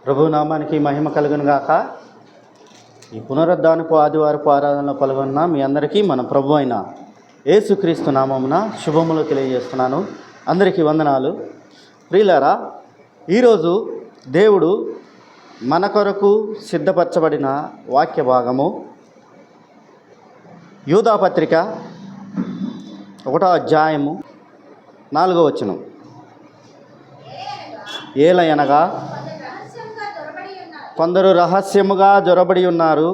ప్రభు నామానికి మహిమ కలుగును గాక. ఈ పునరుద్ధానపు ఆదివారపు ఆరాధనలో పాల్గొన్న మీ అందరికీ మన ప్రభు అయిన యేసుక్రీస్తు నామమున శుభములు తెలియజేస్తున్నాను. అందరికీ వందనాలు. ప్రియులారా, ఈరోజు దేవుడు మన కొరకు సిద్ధపరచబడిన వాక్య భాగము యూదాపత్రిక 1వ అధ్యాయము 4వ వచనం. ఏలయనగా కొందరు రహస్యముగా జొరబడి ఉన్నారు,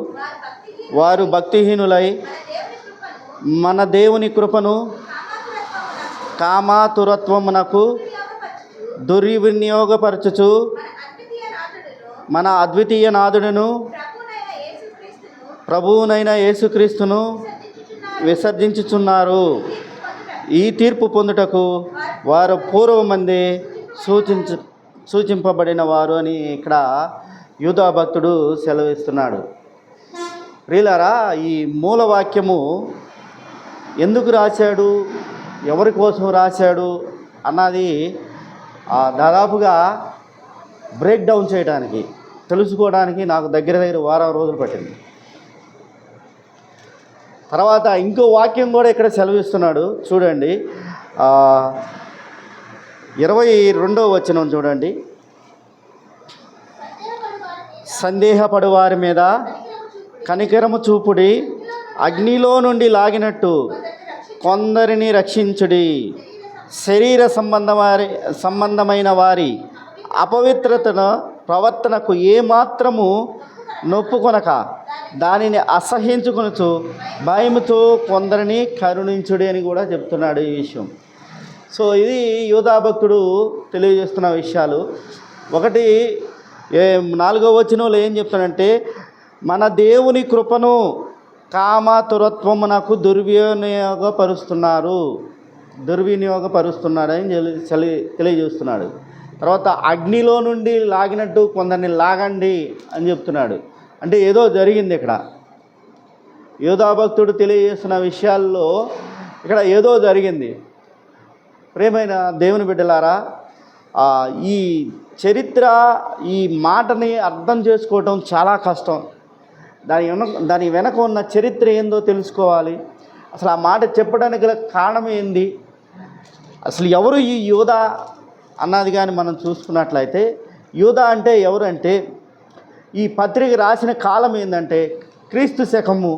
వారు భక్తిహీనులై మన దేవుని కృపను కామాతురత్వమునకు దుర్వినియోగపరచుచు మన అద్వితీయ నాథుడును ప్రభువునైన యేసుక్రీస్తును విసర్జించుచున్నారు. ఈ తీర్పు పొందుటకు వారు పూర్వమంది సూచింపబడిన వారు అని ఇక్కడ యూదా భక్తుడు సెలవిస్తున్నాడు. ప్రియులారా, ఈ మూలవాక్యము ఎందుకు రాశాడు, ఎవరి కోసం రాశాడు అన్నది దాదాపుగా బ్రేక్ డౌన్ చేయడానికి, తెలుసుకోవడానికి నాకు దగ్గర వారం రోజులు పట్టింది. తర్వాత ఇంకో వాక్యం కూడా ఇక్కడ సెలవిస్తున్నాడు. చూడండి, 22వ వచనం చూడండి. సందేహపడు వారి మీద కనికరము చూపుడి, అగ్నిలో నుండి లాగినట్టు కొందరిని రక్షించుడి. శరీర సంబంధమైన వారి అపవిత్రతను ప్రవర్తనకు ఏమాత్రము నొప్పుకొనక దానిని అసహ్యించుకొనుచు భయముతో కొందరిని కరుణించుడి అని కూడా చెప్తున్నాడు ఈ విషయం. సో ఇది యూదా భక్తుడు తెలియజేస్తున్న విషయాలు. ఒకటి 4వ వచనంలో ఏం చెప్తానంటే, మన దేవుని కృపను కామాతురత్వమునకు దుర్వినియోగపరుస్తున్నాడని తెలియజేస్తున్నాడు. తర్వాత అగ్నిలో నుండి లాగినట్టు కొందరిని లాగండి అని చెప్తున్నాడు. అంటే ఏదో జరిగింది ఇక్కడ. యూదా భక్తుడు తెలియజేస్తున్న విషయాల్లో ఇక్కడ ఏదో జరిగింది. ప్రియమైన దేవుని బిడ్డలారా, ఈ చరిత్ర, ఈ మాటని అర్థం చేసుకోవటం చాలా కష్టం. దాని వెనక ఉన్న చరిత్ర ఏందో తెలుసుకోవాలి. అసలు ఆ మాట చెప్పడానికి గల కారణం ఏంది, అసలు ఎవరు ఈ యూదా అన్నది కానీ మనం చూసుకున్నట్లయితే, యూదా అంటే ఎవరు అంటే, ఈ పత్రిక రాసిన కాలం ఏంటంటే క్రీస్తు శకము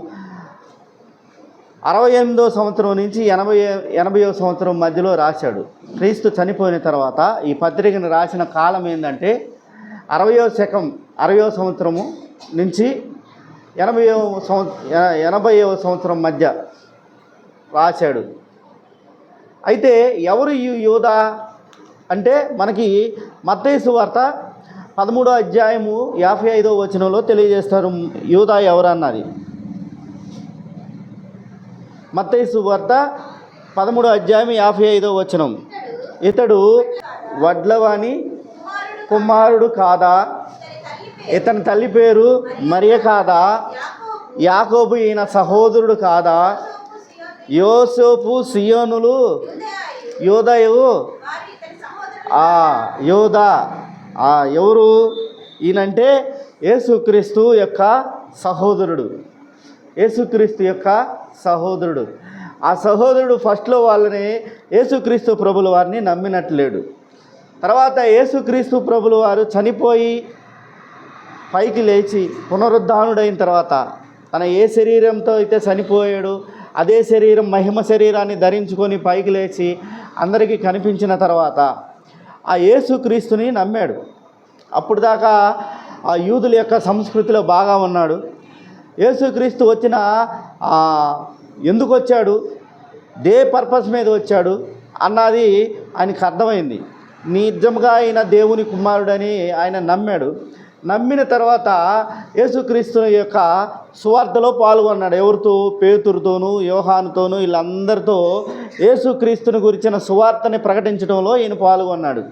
68వ సంవత్సరం నుంచి 80వ సంవత్సరం మధ్యలో రాశాడు. క్రీస్తు చనిపోయిన తర్వాత ఈ పత్రికను రాసిన కాలం ఏంటంటే 60వ సంవత్సరము నుంచి 80వ సంవత్సరం మధ్య రాశాడు. అయితే ఎవరు ఈ యూదా అంటే, మనకి మత్తయి సువార్త 13వ అధ్యాయము 55వ వచనంలో తెలియజేస్తారు యూదా ఎవరు అన్నది. మత్తయి సువార్త 13వ అధ్యాయం 55వ వచనం. ఇతడు వడ్లవాని కుమారుడు కాదా? ఇతని తల్లి పేరు మరియ కాదా? యాకోబు ఈయన సహోదరుడు కాదా? యోసేపు సియోనులు యోదయు యోదా ఎవరు ఈయనంటే యేసుక్రీస్తు యొక్క సహోదరుడు. యేసుక్రీస్తు యొక్క సహోదరుడు. ఆ సహోదరుడు ఫస్ట్లో వాళ్ళని యేసుక్రీస్తు ప్రభుల వారిని నమ్మినట్లేడు. తర్వాత యేసుక్రీస్తు ప్రభుల వారు చనిపోయి పైకి లేచి పునరుద్ధానుడైన తర్వాత తన ఏ శరీరంతో అయితే చనిపోయాడు అదే శరీరం, మహిమ శరీరాన్ని ధరించుకొని పైకి లేచి అందరికీ కనిపించిన తర్వాత ఆ యేసుక్రీస్తుని నమ్మాడు. అప్పుడు దాకా ఆ యూదుల యొక్క సంస్కృతిలో బాగా ఉన్నాడు. యేసుక్రీస్తు ఎందుకు వచ్చాడు, పర్పస్ మీద వచ్చాడు అన్నది ఆయనకు అర్థమైంది. నిజంగా ఆయన దేవుని కుమారుడని ఆయన నమ్మాడు. నమ్మిన తర్వాత యేసుక్రీస్తు యొక్క సువార్తలో పాల్గొన్నాడు. ఎవరితో? పేతురుతోనూ యోహానుతోనూ వీళ్ళందరితో యేసుక్రీస్తుని గురించిన సువార్తని ప్రకటించడంలో ఈయన పాల్గొన్నాడు.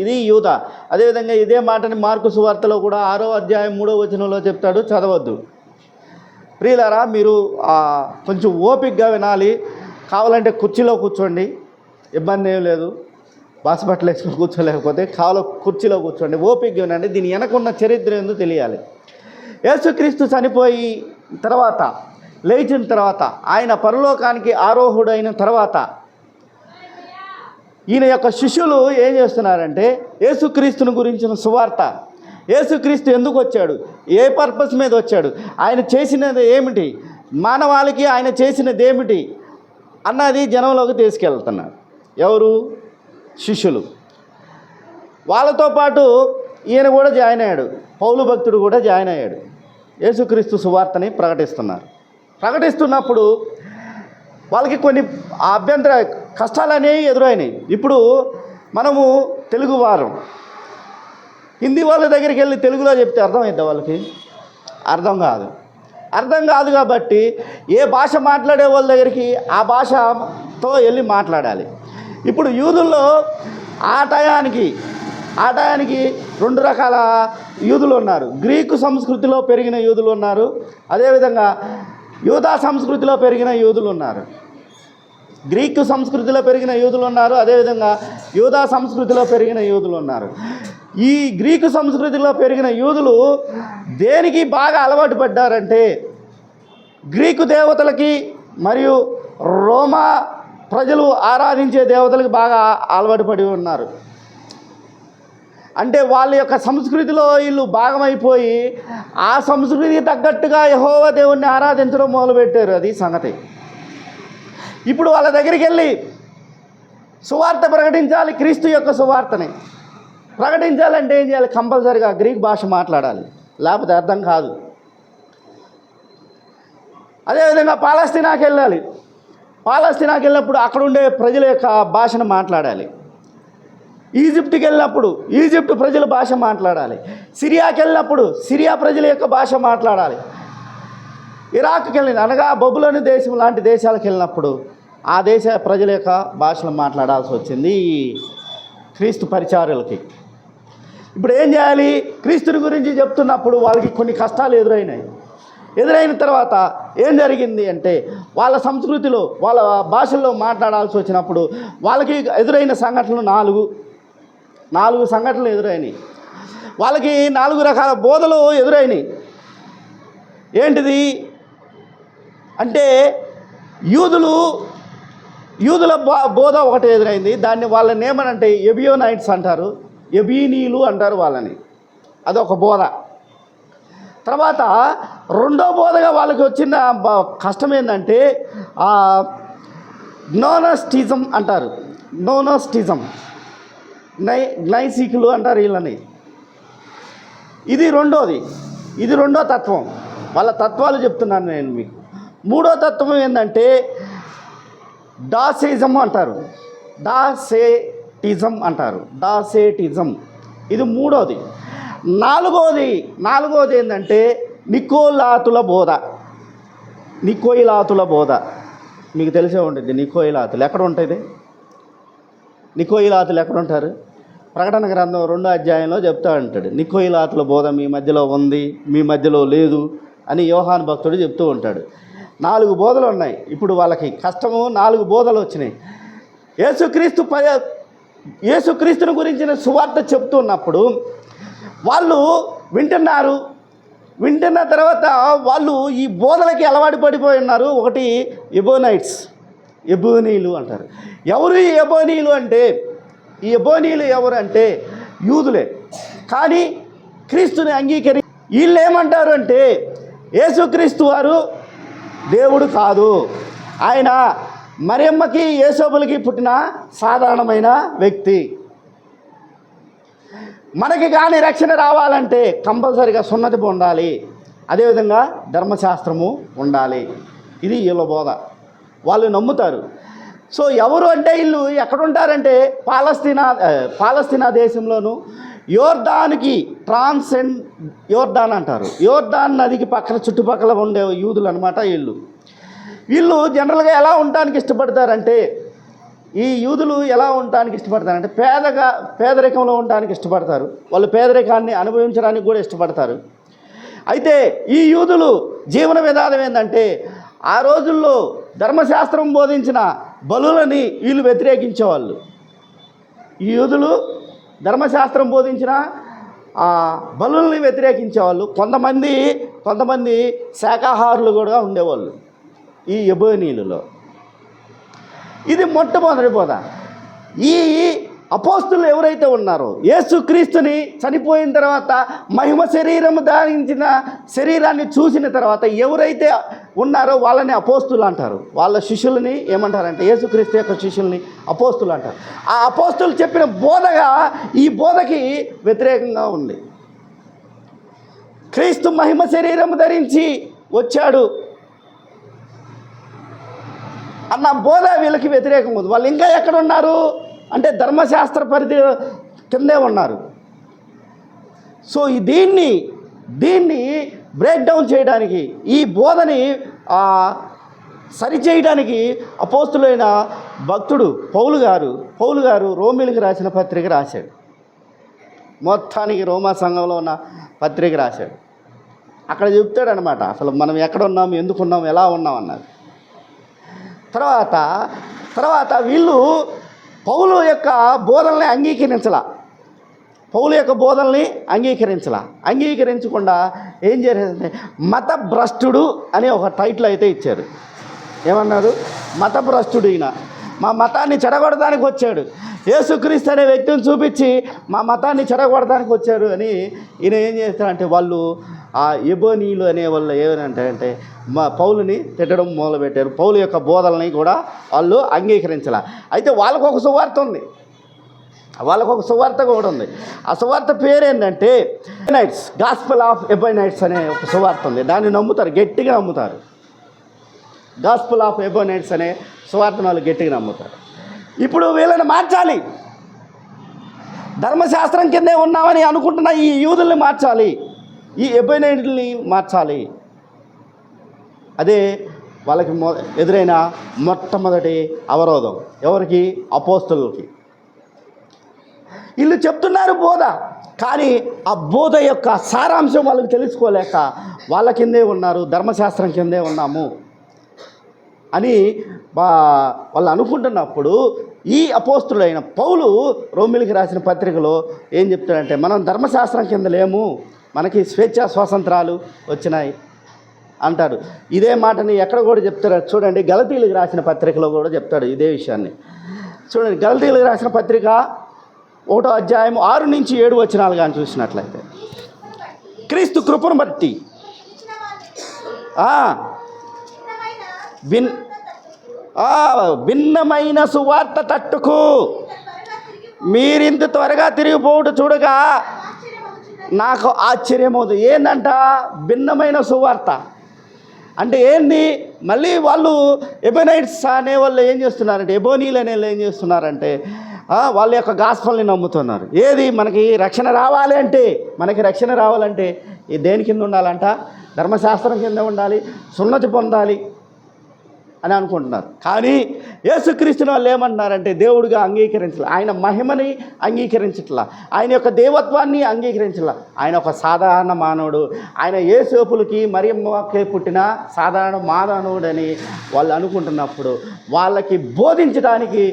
ఇది యూదా. అదేవిధంగా ఇదే మాటని మార్కు సువార్తలో కూడా 6వ అధ్యాయం 3వ వచనంలో చెప్తాడు, చదవద్దు. ప్రియులారా, మీరు కొంచెం ఓపికగా వినాలి. కావాలంటే కుర్చీలో కూర్చోండి, ఇబ్బంది ఏం లేదు. బాసబట్టలు వేసుకుని కూర్చోలేకపోతే కాలో కుర్చీలో కూర్చోండి, ఓపికగా ఉండండి. దీని వెనకున్న చరిత్ర ఏందో తెలియాలి. యేసుక్రీస్తు చనిపోయి తర్వాత, లేచిన తర్వాత, ఆయన పరలోకానికి ఆరోహుడైన తర్వాత ఈయన యొక్క శిష్యులు ఏం చేస్తున్నారంటే యేసుక్రీస్తుని గురించిన సువార్త, యేసుక్రీస్తు ఎందుకు వచ్చాడు, ఏ పర్పస్ మీద వచ్చాడు, ఆయన చేసినది ఏమిటి, మానవాళికి ఆయన చేసినది ఏమిటి అన్నది జనంలోకి తీసుకెళ్తున్నారు. ఎవరు? శిష్యులు. వాళ్ళతో పాటు ఈయన కూడా జాయిన్ అయ్యాడు, పౌలు భక్తుడు కూడా జాయిన్ అయ్యాడు. యేసుక్రీస్తు సువార్తని ప్రకటిస్తున్నప్పుడు వాళ్ళకి కొన్ని అభ్యంతర కష్టాలు అనేవి ఎదురైనాయి. ఇప్పుడు మనము తెలుగు వారం హిందీ వాళ్ళ దగ్గరికి వెళ్ళి తెలుగులో చెప్తే అర్థమైద్దా వాళ్ళకి? అర్థం కాదు కాబట్టి ఏ భాష మాట్లాడే వాళ్ళ దగ్గరికి ఆ భాషతో వెళ్ళి మాట్లాడాలి. ఇప్పుడు యూదుల్లో ఆ టయానికి రెండు రకాల యూదులు ఉన్నారు. గ్రీకు సంస్కృతిలో పెరిగిన యూదులు ఉన్నారు, అదేవిధంగా యూదా సంస్కృతిలో పెరిగిన యూదులు ఉన్నారు. గ్రీకు సంస్కృతిలో పెరిగిన యూదులు ఉన్నారు, అదేవిధంగా యూదా సంస్కృతిలో పెరిగిన యూదులు ఉన్నారు. ఈ గ్రీకు సంస్కృతిలో పెరిగిన యూదులు దేనికి బాగా అలవాటు పడ్డారంటే గ్రీకు దేవతలకి మరియు రోమా ప్రజలు ఆరాధించే దేవతలకు బాగా అలవాటు పడి ఉన్నారు. అంటే వాళ్ళ యొక్క సంస్కృతిలో వీళ్ళు భాగమైపోయి ఆ సంస్కృతికి తగ్గట్టుగా యెహోవా దేవుణ్ణి ఆరాధించడం మొదలుపెట్టారు. అది సంగతి. ఇప్పుడు వాళ్ళ దగ్గరికి వెళ్ళి సువార్త ప్రకటించాలి. క్రీస్తు యొక్క సువార్తని ప్రకటించాలంటే ఏం చేయాలి? కంపల్సరీగా గ్రీక్ భాష మాట్లాడాలి, లేకపోతే అర్థం కాదు. అదేవిధంగా పాలస్తీనాకి వెళ్ళినప్పుడు అక్కడ ఉండే ప్రజల యొక్క భాషను మాట్లాడాలి. ఈజిప్ట్కి వెళ్ళినప్పుడు ఈజిప్ట్ ప్రజల భాష మాట్లాడాలి. సిరియాకి వెళ్ళినప్పుడు సిరియా ప్రజల యొక్క భాష మాట్లాడాలి. ఇరాక్కి వెళ్ళిన అనగా బబులోని దేశం లాంటి దేశాలకు వెళ్ళినప్పుడు ఆ దేశ ప్రజల యొక్క భాషలు మాట్లాడాల్సి వచ్చింది ఈ క్రీస్తు పరిచారులకి. ఇప్పుడు ఏం చేయాలి? క్రీస్తుని గురించి చెప్తున్నప్పుడు వాళ్ళకి కొన్ని కష్టాలు ఎదురైన తర్వాత ఏం జరిగింది అంటే వాళ్ళ సంస్కృతిలో వాళ్ళ భాషల్లో మాట్లాడాల్సి వచ్చినప్పుడు వాళ్ళకి ఎదురైన సంఘటనలు నాలుగు సంఘటనలు ఎదురైనాయి. వాళ్ళకి 4 రకాల బోధలు ఎదురైనాయి. ఏంటిది అంటే యూదుల బోధ ఒకటి ఎదురైంది. దాన్ని వాళ్ళని ఏమనంటే ఎబియోనైట్స్ అంటారు, ఎబీనీలు అంటారు వాళ్ళని. అదొక బోధ. తర్వాత రెండో బోధగా వాళ్ళకి వచ్చిన కష్టం ఏంటంటే గ్నోనస్టిజం అంటారు. గ్నైసికులు అంటారు వీళ్ళని. ఇది రెండో తత్వం. వాళ్ళ తత్వాలు చెప్తున్నాను నేను మీకు. మూడో తత్వం ఏంటంటే డాసేటిజం అంటారు. ఇది మూడోది. నాలుగోది ఏంటంటే నికోయిలాతుల బోధ. మీకు తెలిసే ఉంటుంది. నికోయిలాతులు ఎక్కడ ఉంటుంది? నికోయిలాతులు ఎక్కడ ఉంటారు? ప్రకటన గ్రంథం 2వ అధ్యాయంలో చెప్తా ఉంటాడు. నికోయిలాతుల బోధ మీ మధ్యలో ఉంది, మీ మధ్యలో లేదు అని యోహాను భక్తుడు చెప్తూ ఉంటాడు. 4 బోధలు ఉన్నాయి. ఇప్పుడు వాళ్ళకి కష్టము, 4 బోధలు వచ్చినాయి. యేసుక్రీస్తుని గురించిన సువార్త చెప్తున్నప్పుడు వాళ్ళు వింటున్న తర్వాత వాళ్ళు ఈ బోధలకి అలవాటు పడిపోయి ఉన్నారు. ఒకటి ఎబోనీలు అంటారు. ఎవరు ఈ ఎబోనీలు అంటే? ఈ ఎబోనీలు ఎవరు అంటే యూదులే, కానీ క్రీస్తుని వీళ్ళు ఏమంటారు అంటే యేసుక్రీస్తు వారు దేవుడు కాదు, ఆయన మరియమ్మకి యేసోబులకి పుట్టిన సాధారణమైన వ్యక్తి. మనకి కానీ రక్షణ రావాలంటే కంపల్సరీగా సున్నతి ఉండాలి, అదేవిధంగా ధర్మశాస్త్రము ఉండాలి. ఇది వీళ్ళ బోధ. వాళ్ళు నమ్ముతారు. సో ఎవరు అంటే వీళ్ళు ఎక్కడుంటారంటే పాలస్తీనా దేశంలోను యోర్దాన్కి యోర్దాన్ అంటారు. యోర్దాన్ నదికి చుట్టుపక్కల ఉండే యూదులు అనమాట వీళ్ళు జనరల్గా ఎలా ఉండటానికి ఇష్టపడతారంటే ఈ యూదులు ఎలా ఉండటానికి ఇష్టపడతారంటే పేదరికంలో ఉండటానికి ఇష్టపడతారు. వాళ్ళు పేదరికాన్ని అనుభవించడానికి కూడా ఇష్టపడతారు. అయితే ఈ యూదులు జీవన విధానం ఏంటంటే ఆ రోజుల్లో ధర్మశాస్త్రం బోధించిన బలులని వీళ్ళు వ్యతిరేకించేవాళ్ళు. ఈ యూదులు ధర్మశాస్త్రం బోధించిన బలుల్ని వ్యతిరేకించేవాళ్ళు. కొంతమంది శాకాహారులు కూడా ఉండేవాళ్ళు ఈ ఎబోనీయులలో. ఇది మొట్టమొదటి బోధ. ఈ అపోస్తులు ఎవరైతే ఉన్నారో యేసుక్రీస్తుని చనిపోయిన తర్వాత మహిమ శరీరము ధరించిన శరీరాన్ని చూసిన తర్వాత ఎవరైతే ఉన్నారో వాళ్ళని అపోస్తులు అంటారు. వాళ్ళ శిష్యుల్ని ఏమంటారంటే యేసుక్రీస్తు యొక్క శిష్యుల్ని అపోస్తులు అంటారు. ఆ అపోస్తులు చెప్పిన బోధగా ఈ బోధకి వ్యతిరేకంగా ఉంది. క్రీస్తు మహిమ శరీరము ధరించి వచ్చాడు అన్న బోధ వీళ్ళకి వ్యతిరేకం ఉంది. వాళ్ళు ఇంకా ఎక్కడ ఉన్నారు అంటే ధర్మశాస్త్ర పరిధి కిందే ఉన్నారు. సో దీన్ని బ్రేక్ డౌన్ చేయడానికి, ఈ బోధని సరిచేయడానికి అపోస్తులైన భక్తుడు పౌలు గారు రోమీలకు రాసిన పత్రిక రాశాడు. మొత్తానికి రోమా సంఘంలో ఉన్న పత్రిక రాశాడు. అక్కడ చెప్తాడు అనమాట అసలు మనం ఎక్కడ ఉన్నాం, ఎందుకున్నాం, ఎలా ఉన్నాం అన్నది. తర్వాత వీళ్ళు పౌలు యొక్క బోధనల్ని అంగీకరించకుండా ఏం చేశారంటే మత భ్రష్టుడు అనే ఒక టైటిల్ అయితే ఇచ్చారు. ఏమన్నారు? మత భ్రష్టుడు ఈయన మా మతాన్ని చెడగొడడానికి వచ్చాడు, యేసుక్రీస్తు అనే వ్యక్తిని చూపించి మా మతాన్ని చెడగొడడానికి వచ్చారు అని ఈయన ఏం చేస్తారంటే వాళ్ళు ఆ ఎబోనీయులు అనే వాళ్ళు ఏమంటారంటే మా పౌలుని తిట్టడం మొదలుపెట్టారు. పౌలు యొక్క బోధనని కూడా వాళ్ళు అంగీకరించాల. అయితే వాళ్ళకు ఒక సువార్త ఉంది, కూడా ఉంది. ఆ సువార్త పేరు ఏంటంటే ఎబోనైట్స్, గాస్పెల్ ఆఫ్ ఎబోనైట్స్ అనే ఒక సువార్త ఉంది. దాన్ని నమ్ముతారు, గట్టిగా నమ్ముతారు. గాస్పెల్ ఆఫ్ ఎబోనైట్స్ అనే సువార్తను వాళ్ళు గట్టిగా నమ్ముతారు. ఇప్పుడు వీళ్ళని మార్చాలి, ధర్మశాస్త్రం కిందే ఉన్నామని అనుకుంటున్న ఈ యూదుల్ని మార్చాలి, ఈ ఎబోనైట్లని మార్చాలి. అదే వాళ్ళకి ఎదురైన మొట్టమొదటి అవరోధం. ఎవరికి? అపోస్తులకి. వీళ్ళు చెప్తున్నారు బోధ, కానీ ఆ బోధ యొక్క సారాంశం వాళ్ళకి తెలుసుకోలేక వాళ్ళ కిందే ఉన్నారు, ధర్మశాస్త్రం కిందే ఉన్నాము అని వాళ్ళు అనుకుంటున్నప్పుడు ఈ అపోస్తులైన పౌలు రోమీయులకు రాసిన పత్రికలో ఏం చెప్తాడంటే మనం ధర్మశాస్త్రం కింద లేము, మనకి స్వేచ్ఛా స్వాతంత్రాలు వచ్చినాయి అంటాడు. ఇదే మాటని ఎక్కడ కూడా చెప్తాడు చూడండి. గలతీయులకు రాసిన పత్రికలో కూడా చెప్తాడు ఇదే విషయాన్ని. చూడండి, గలతీయులకు రాసిన పత్రిక 1వ అధ్యాయం 6 నుంచి 7 వచనాలు కానీ చూసినట్లయితే, క్రీస్తు కృపను బట్టి భిన్నమైన సువార్త తట్టుకు మీరింత త్వరగా తిరిగిపోవడం చూడగా నాకు ఆశ్చర్యమవుతుంది. ఏందంట భిన్నమైన సువార్త అంటే ఏంది? మళ్ళీ వాళ్ళు ఎబోనైట్స్ అనే వాళ్ళు ఏం చేస్తున్నారంటే, ఎబోనీలు అనే వాళ్ళు ఏం చేస్తున్నారంటే వాళ్ళ యొక్క గాస్పల్ని నమ్ముతున్నారు. ఏది? మనకి రక్షణ రావాలంటే దేని కింద ఉండాలంట? ధర్మశాస్త్రం కింద ఉండాలి, సున్నతి పొందాలి అని అనుకుంటున్నారు. కానీ యేసుక్రీస్తుని వాళ్ళు ఏమంటున్నారంటే దేవుడిగా అంగీకరించాల, ఆయన మహిమని అంగీకరించట్లా, ఆయన యొక్క దేవత్వాన్ని అంగీకరించాల. ఆయన ఒక సాధారణ మానవుడు, ఆయన యేసేపులకి మరియమ్మకి పుట్టిన సాధారణ మానవుడని వాళ్ళు అనుకుంటున్నప్పుడు వాళ్ళకి బోధించడానికి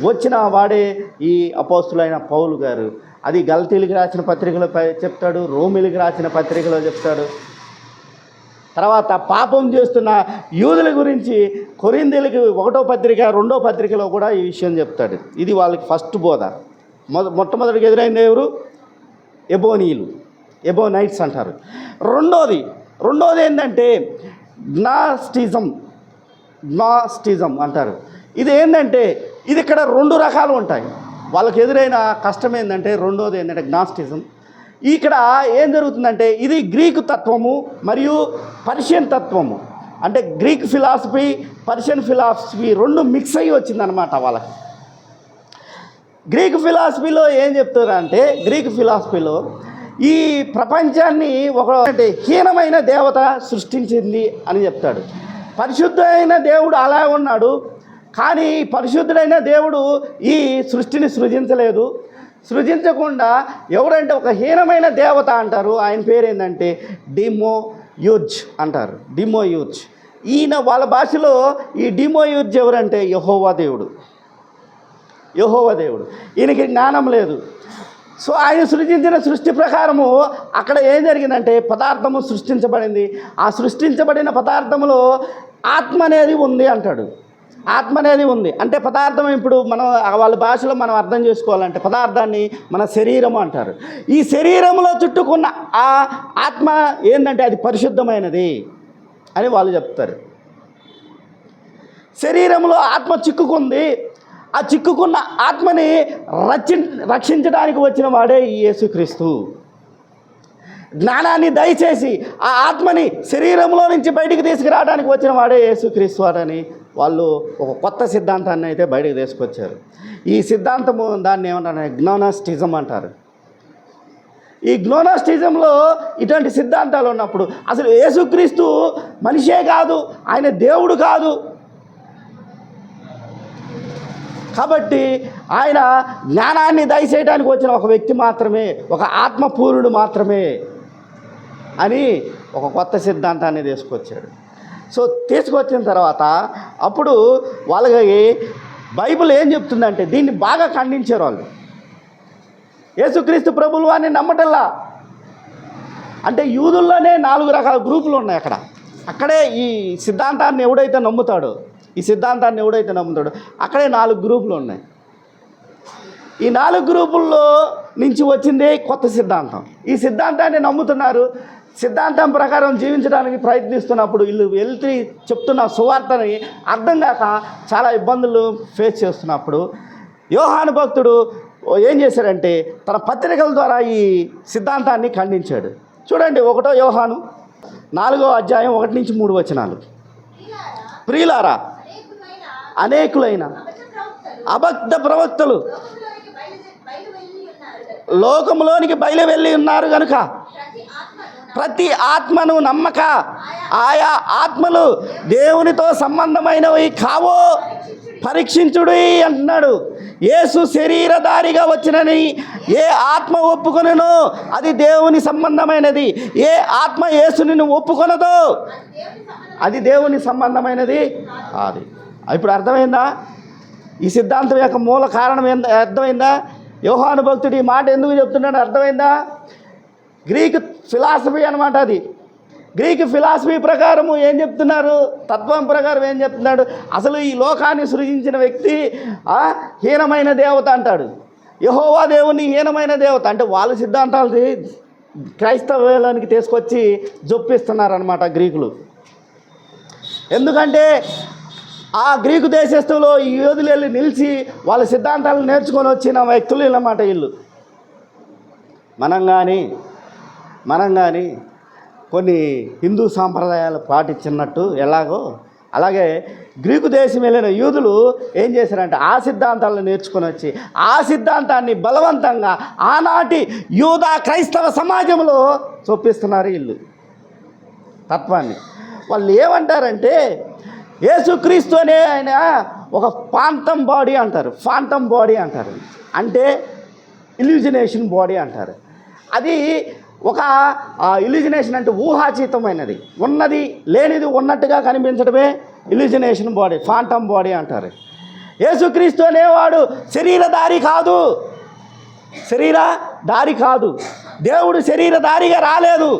వచ్చిన వాడే ఈ అపోస్తులైన పౌలు గారు. అది గలతీయులకు రాసిన పత్రికలో చెప్తాడు, రోమీయులకు రాసిన పత్రికలో చెప్తాడు. తర్వాత పాపం చేస్తున్న యూదుల గురించి కొరింథీయులకు 1వ పత్రిక 2వ పత్రికలో కూడా ఈ విషయం చెప్తాడు. ఇది వాళ్ళకి ఫస్ట్ బోధ. మొట్టమొదటిగా ఎదురైంది ఎవరు? ఎబోనీయులు, ఎబోనైట్స్ అంటారు. రెండోది ఏంటంటే గ్నాస్టిజం అంటారు. ఇది ఏంటంటే ఇది ఇక్కడ 2 రకాలు ఉంటాయి. వాళ్ళకి ఎదురైన కష్టం ఏంటంటే రెండోది ఏంటంటే గ్నాస్టిజం. ఇక్కడ ఏం జరుగుతుందంటే ఇది గ్రీకు తత్వము మరియు పర్షియన్ తత్వము, అంటే Greek philosophy, Persian philosophy 2 mix అయ్యి వచ్చిందనమాట వాళ్ళకి. గ్రీక్ ఫిలాసఫీలో ఏం చెప్తారంటే, గ్రీక్ ఫిలాసఫీలో ఈ ప్రపంచాన్ని అంటే హీనమైన దేవత సృష్టించింది అని చెప్తాడు. పరిశుద్ధమైన దేవుడు అలా ఉన్నాడు, కానీ పరిశుద్ధుడైన దేవుడు ఈ సృష్టిని సృజించకుండా ఎవరంటే ఒక హీనమైన దేవత అంటారు. ఆయన పేరు ఏంటంటే డిమోయూజ్ అంటారు. డిమోయూజ్. ఈయన వాళ్ళ భాషలో ఈ డిమోయూజ్ ఎవరంటే యెహోవా దేవుడు. యెహోవా దేవుడు. ఈయనకి జ్ఞానం లేదు. సో ఆయన సృష్టించిన సృష్టి ప్రకారము అక్కడ ఏం జరిగిందంటే పదార్థము సృష్టించబడింది. ఆ సృష్టించబడిన పదార్థములో ఆత్మ అనేది ఉంది అంటాడు. ఆత్మ అనేది ఉంది అంటే పదార్థం ఇప్పుడు మనం వాళ్ళ భాషలో మనం అర్థం చేసుకోవాలంటే పదార్థాన్ని మన శరీరము అంటారు. ఈ శరీరంలో చుట్టుకున్న ఆ ఆత్మ ఏంటంటే అది పరిశుద్ధమైనది అని వాళ్ళు చెప్తారు. శరీరంలో ఆత్మ చిక్కుకుంది. ఆ చిక్కుకున్న ఆత్మని రక్షించడానికి వచ్చిన వాడే ఈ యేసుక్రీస్తు. జ్ఞానాన్ని దయచేసి ఆ ఆత్మని శరీరంలో నుంచి బయటికి తీసుకురావడానికి వచ్చిన వాడే యేసుక్రీస్తు అని వాళ్ళు ఒక కొత్త సిద్ధాంతాన్ని అయితే బయటకు తీసుకొచ్చారు. ఈ సిద్ధాంతము దాన్ని ఏమంటారు, గ్నోనాస్టిజం అంటారు. ఈ గ్నోనాస్టిజంలో ఇటువంటి సిద్ధాంతాలు ఉన్నప్పుడు అసలు యేసుక్రీస్తు మనిషే కాదు, ఆయన దేవుడు కాదు. కాబట్టి ఆయన జ్ఞానాన్ని దయచేయడానికి వచ్చిన ఒక వ్యక్తి మాత్రమే, ఒక ఆత్మపూర్ణుడు మాత్రమే అని ఒక కొత్త సిద్ధాంతాన్ని తీసుకొచ్చాడు. సో తీసుకొచ్చిన తర్వాత అప్పుడు వాళ్ళకి బైబిల్ ఏం చెప్తుందంటే దీన్ని బాగా ఖండించారు వాళ్ళు. యేసుక్రీస్తు ప్రభువు వారిని నమ్మటల్లా. అంటే యూదుల్లోనే 4 రకాల గ్రూపులు ఉన్నాయి. అక్కడే ఈ సిద్ధాంతాన్ని ఎవడైతే నమ్ముతాడో అక్కడే 4 గ్రూపులు ఉన్నాయి. ఈ 4 గ్రూపుల్లో నుంచి వచ్చిందే కొత్త సిద్ధాంతం. ఈ సిద్ధాంతాన్ని నమ్ముతున్నారు. సిద్ధాంతం ప్రకారం జీవించడానికి ప్రయత్నిస్తున్నప్పుడు వీళ్ళు వెళ్తే చెప్తున్న సువార్తని అర్థం కాక చాలా ఇబ్బందులు ఫేస్ చేస్తున్నప్పుడు యోహాను భక్తుడు ఏం చేశాడంటే తన పత్రికల ద్వారా ఈ సిద్ధాంతాన్ని ఖండించాడు. చూడండి 1 యోహాను 4వ అధ్యాయం 1-3 వచనాలు. ప్రియులారా, అనేకులైన అబద్ధ ప్రవక్తలు లోకంలోనికి బయలు వెళ్ళి ఉన్నారు కనుక ప్రతి ఆత్మను నమ్మక ఆయా ఆత్మలు దేవునితో సంబంధమైనవి కావో పరీక్షించుడి అంటున్నాడు. యేసు శరీరధారిగా వచ్చినని ఏ ఆత్మ ఒప్పుకొనునో అది దేవుని సంబంధమైనది. ఏ ఆత్మ యేసుని ఒప్పుకొనదో అది దేవుని సంబంధమైనది కాదు. ఇప్పుడు అర్థమైందా? ఈ సిద్ధాంతం యొక్క మూల కారణం అర్థమైందా? యోహాను భక్తుడు ఈ మాట ఎందుకు చెప్తున్నాడు అర్థమైందా? గ్రీక్ ఫిలాసఫీ అనమాట అది. గ్రీక్ ఫిలాసఫీ ప్రకారము ఏం చెప్తున్నారు, తత్వం ప్రకారం ఏం చెప్తున్నాడు, అసలు ఈ లోకాన్ని సృజించిన వ్యక్తి హీనమైన దేవత అంటాడు. యెహోవా దేవుని హీనమైన దేవత అంటే వాళ్ళ సిద్ధాంతాలు క్రైస్తవానికి తీసుకొచ్చి జొప్పిస్తున్నారనమాట గ్రీకులు. ఎందుకంటే ఆ గ్రీకు దేశస్తులు ఈ యోధులు వెళ్ళి నిలిచి వాళ్ళ సిద్ధాంతాలను నేర్చుకొని వచ్చిన వ్యక్తులు అన్నమాట వీళ్ళు. మనం కానీ కొన్ని హిందూ సాంప్రదాయాలు పాటించినట్టు ఎలాగో అలాగే గ్రీకు దేశం వెళ్ళిన యూదులు ఏం చేశారంటే ఆ సిద్ధాంతాలను నేర్చుకొని వచ్చి ఆ సిద్ధాంతాన్ని బలవంతంగా ఆనాటి యూదా క్రైస్తవ సమాజంలో చొప్పిస్తున్నారు వీళ్ళు తత్వాన్ని. వాళ్ళు ఏమంటారంటే యేసుక్రీస్తు అనే ఆయన ఒక ఫాంటమ్ బాడీ అంటారు. అంటే ఇల్యూజినేషన్ బాడీ అంటారు. అది ఒక ఇల్యూజినేషన్ అంటే ఊహాతీతమైనది, ఉన్నది లేనిది ఉన్నట్టుగా కనిపించడమే ఇల్యూజినేషన్ బాడీ, ఫాంటమ్ బాడీ అంటారు. యేసుక్రీస్తు అనేవాడు శరీరధారి కాదు, దేవుడు శరీరధారిగా రాలేదు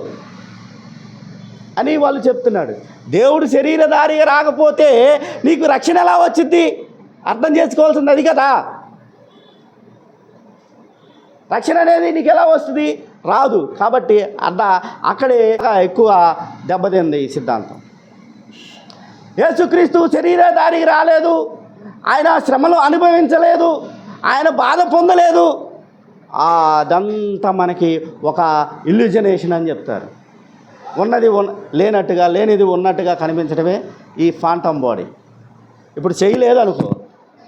అని వాళ్ళు చెప్తున్నాడు. దేవుడు శరీరధారిగా రాకపోతే నీకు రక్షణ ఎలా వచ్చింది? అర్థం చేసుకోవాల్సింది అది కదా. రక్షణ అనేది నీకు ఎలా వస్తుంది? రాదు. కాబట్టి అక్కడే ఎక్కువ దెబ్బతింది ఈ సిద్ధాంతం. యేసుక్రీస్తు శరీరధారికి రాలేదు, ఆయన శ్రమలు అనుభవించలేదు, ఆయన బాధ పొందలేదు. అదంతా మనకి ఒక ఇల్యూజనేషన్ అని చెప్తారు. ఉన్నది లేనట్టుగా, లేనిది ఉన్నట్టుగా కనిపించడమే ఈ ఫాంటమ్ బాడీ. ఇప్పుడు చెయ్యి లేదనుకో,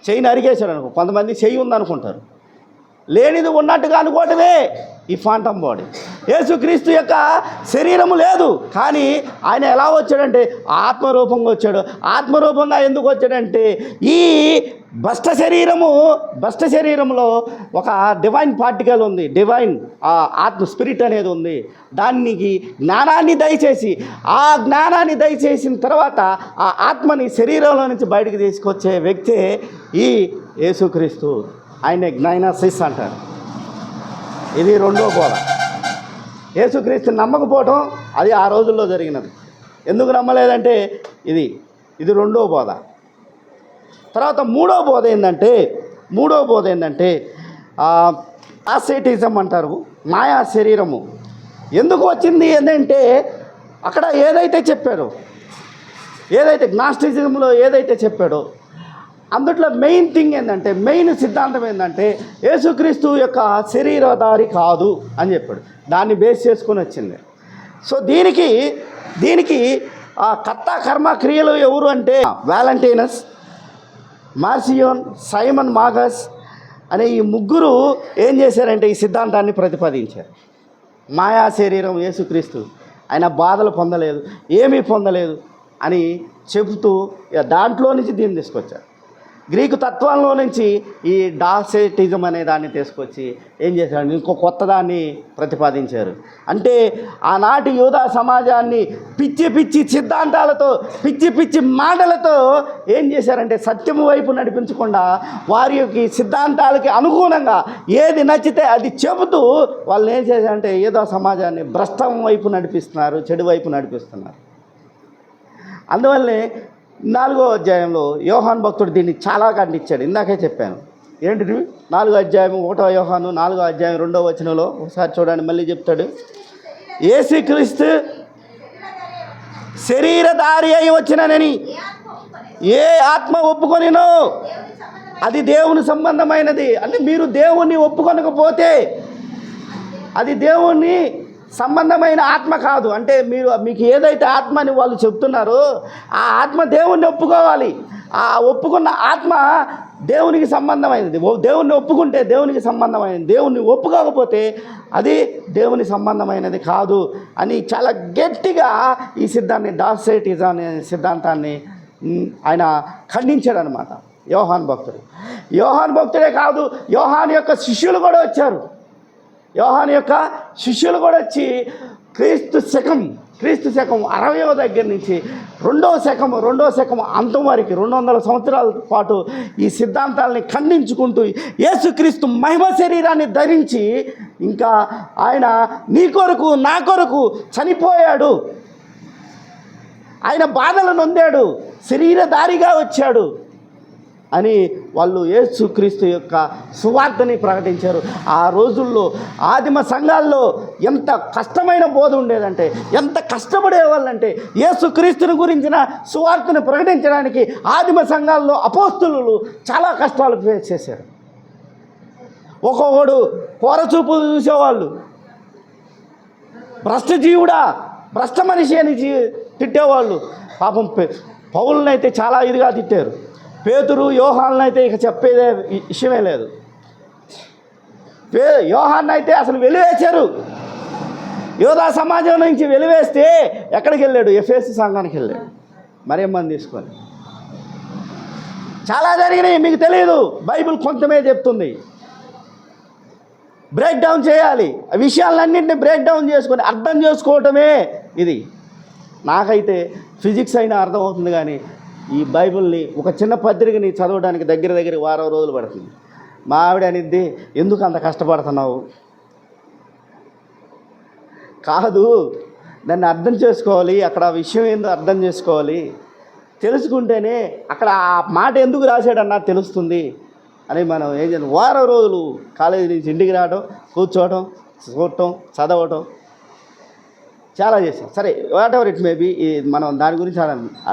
చెయ్యి నరికేశాడు అనుకో, కొంతమంది చెయ్యి ఉందనుకుంటారు, లేనిది ఉన్నట్టుగా అనుకోవటమే ఈ ఫాంటమ్ బాడీ. యేసుక్రీస్తు యొక్క శరీరము లేదు, కానీ ఆయన ఎలా వచ్చాడంటే ఆత్మరూపంగా వచ్చాడు. ఆత్మరూపంగా ఎందుకు వచ్చాడంటే ఈ భస్ట శరీరంలో ఒక డివైన్ పార్టికల్ ఉంది, డివైన్ ఆత్మ స్పిరిట్ అనేది ఉంది. దానికి జ్ఞానాన్ని దయచేసి ఆ జ్ఞానాన్ని దయచేసిన తర్వాత ఆ ఆత్మని శరీరంలో నుంచి బయటకు తీసుకొచ్చే వ్యక్తే ఈ యేసుక్రీస్తు. ఆయన జ్ఞైనాసిస్ అంటారు. ఇది రెండో బోధ. యేసుక్రీస్తు నమ్మకపోవటం అది ఆ రోజుల్లో జరిగినది. ఎందుకు నమ్మలేదంటే ఇది రెండో బోధ. తర్వాత మూడో బోధ ఏంటంటే ఆసెటిజం అంటారు, మాయా శరీరము. ఎందుకు వచ్చింది ఏంటంటే అక్కడ ఏదైతే గ్నాస్టిసిజంలో ఏదైతే చెప్పాడో అందుట్లో మెయిన్ సిద్ధాంతం ఏంటంటే యేసుక్రీస్తు యొక్క శరీరధారి కాదు అని చెప్పాడు. దాన్ని బేస్ చేసుకొని వచ్చింది. సో దీనికి కర్త కర్మ క్రియలు ఎవరు అంటే వాలంటీనస్, మార్సియోన్, సైమన్ మాగస్ అనే ఈ ముగ్గురు ఏం చేశారంటే ఈ సిద్ధాంతాన్ని ప్రతిపాదించారు. మాయా శరీరం యేసుక్రీస్తు, ఆయన బాధలు పొందలేదు, ఏమీ పొందలేదు అని చెబుతూ దాంట్లో నుంచి దీన్ని తీసుకొచ్చారు. గ్రీకు తత్వంలో నుంచి ఈ డాసెటిజం అనే దాన్ని తీసుకొచ్చి ఏం చేశారు, ఇంకో కొత్త దాన్ని ప్రతిపాదించారు. అంటే ఆనాటి యూదా సమాజాన్ని పిచ్చి సిద్ధాంతాలతో పిచ్చి మాటలతో ఏం చేశారంటే సత్యము వైపు నడిపించకుండా వారి యొక్క సిద్ధాంతాలకి అనుగుణంగా ఏది నచ్చితే అది చెబుతూ వాళ్ళు ఏం చేశారంటే యూదా సమాజాన్ని భ్రష్టం వైపు నడిపిస్తున్నారు, చెడు వైపు నడిపిస్తున్నారు. అందువల్లే 4వ అధ్యాయంలో యోహాను భక్తుడు దీన్ని చాలా ఖండించాడు. ఇందాకే చెప్పాను. ఏంటిది 4వ అధ్యాయం 1వ యోహాను 4వ అధ్యాయం 2వ వచనంలో ఒకసారి చూడండి, మళ్ళీ చెప్తాడు. యేసుక్రీస్తు శరీరధారి అయి వచ్చినని ఏ ఆత్మ ఒప్పుకొనినో అది దేవుని సంబంధమైనది. అంటే మీరు దేవుణ్ణి ఒప్పుకొనకపోతే అది దేవుణ్ణి సంబంధమైన ఆత్మ కాదు. అంటే మీకు ఏదైతే ఆత్మ అని వాళ్ళు చెప్తున్నారో ఆ ఆత్మ దేవుణ్ణి ఒప్పుకోవాలి. ఆ ఒప్పుకున్న ఆత్మ దేవునికి సంబంధమైనది. దేవుణ్ణి ఒప్పుకుంటే దేవునికి సంబంధమైనది, దేవుణ్ణి ఒప్పుకోకపోతే అది దేవుని సంబంధమైనది కాదు అని చాలా గట్టిగా ఈ సిద్ధాన్ని డాసెటిజం అనే సిద్ధాంతాన్ని ఆయన ఖండించాడు అనమాట యోహాను భక్తుడు. యోహాను భక్తుడే కాదు, యోహాను యొక్క శిష్యులు కూడా వచ్చారు. యోహాను యొక్క శిష్యులు కూడా వచ్చి క్రీస్తు శకం 60వ దగ్గర నుంచి రెండవ శకం అంతం వరకు 200 సంవత్సరాల పాటు ఈ సిద్ధాంతాలని ఖండించుకుంటూ యేసుక్రీస్తు మహిమ శరీరాన్ని ధరించి ఇంకా ఆయన నీ కొరకు నా కొరకు చనిపోయాడు, ఆయన బాధలు నొందాడు, శరీరధారిగా వచ్చాడు అని వాళ్ళు యేసుక్రీస్తు యొక్క సువార్తని ప్రకటించారు. ఆ రోజుల్లో ఆదిమ సంఘాల్లో ఎంత కష్టమైన బోధ ఉండేదంటే, ఎంత కష్టపడేవాళ్ళంటే యేసుక్రీస్తుని గురించిన సువార్తను ప్రకటించడానికి ఆదిమ సంఘాల్లో అపోస్తులు చాలా కష్టాలు ఫేస్ చేశారు. ఒక్కొక్కడు కోరచూపు చూసేవాళ్ళు, భ్రష్టజీవుడా, భ్రష్ట మనిషి అని తిట్టేవాళ్ళు. పాపం పౌలునైతే చాలా ఇదిగా తిట్టారు. పేతురు యోహాన్ను అయితే ఇక చెప్పేదే విషయమే లేదు. యోహాన్ను అయితే అసలు వెలివేశారు. యోధా సమాజం నుంచి వెలివేస్తే ఎక్కడికి వెళ్ళాడు? ఎఫెసు సంఘానికి వెళ్ళాడు మరేమని తీసుకొని. చాలా జరిగినాయి, మీకు తెలియదు. బైబిల్ కొంతమే చెప్తుంది. బ్రేక్ డౌన్ చేయాలి, ఆ విషయాలన్నింటినీ బ్రేక్ డౌన్ చేసుకొని అర్థం చేసుకోవటమే ఇది. నాకైతే ఫిజిక్స్ అయినా అర్థమవుతుంది, కానీ ఈ బైబిల్ని ఒక చిన్న పత్రికని చదవడానికి దగ్గర వారం రోజులు పడుతుంది. మా ఆవిడ అనిద్ది, ఎందుకు అంత కష్టపడుతున్నావు? కాదు, దాన్ని అర్థం చేసుకోవాలి, అక్కడ ఆ విషయం ఏందో అర్థం చేసుకోవాలి, తెలుసుకుంటేనే అక్కడ ఆ మాట ఎందుకు రాశాడన్నా తెలుస్తుంది అని మనం ఏం చేయాలి. వారం రోజులు కాలేజీ నుంచి ఇంటికి రావడం, కూర్చోవడం, చూడటం, చదవటం చాలా చేసాం. సరే, వాట్ ఎవర్ ఇట్ మేబీ, మనం దాని గురించి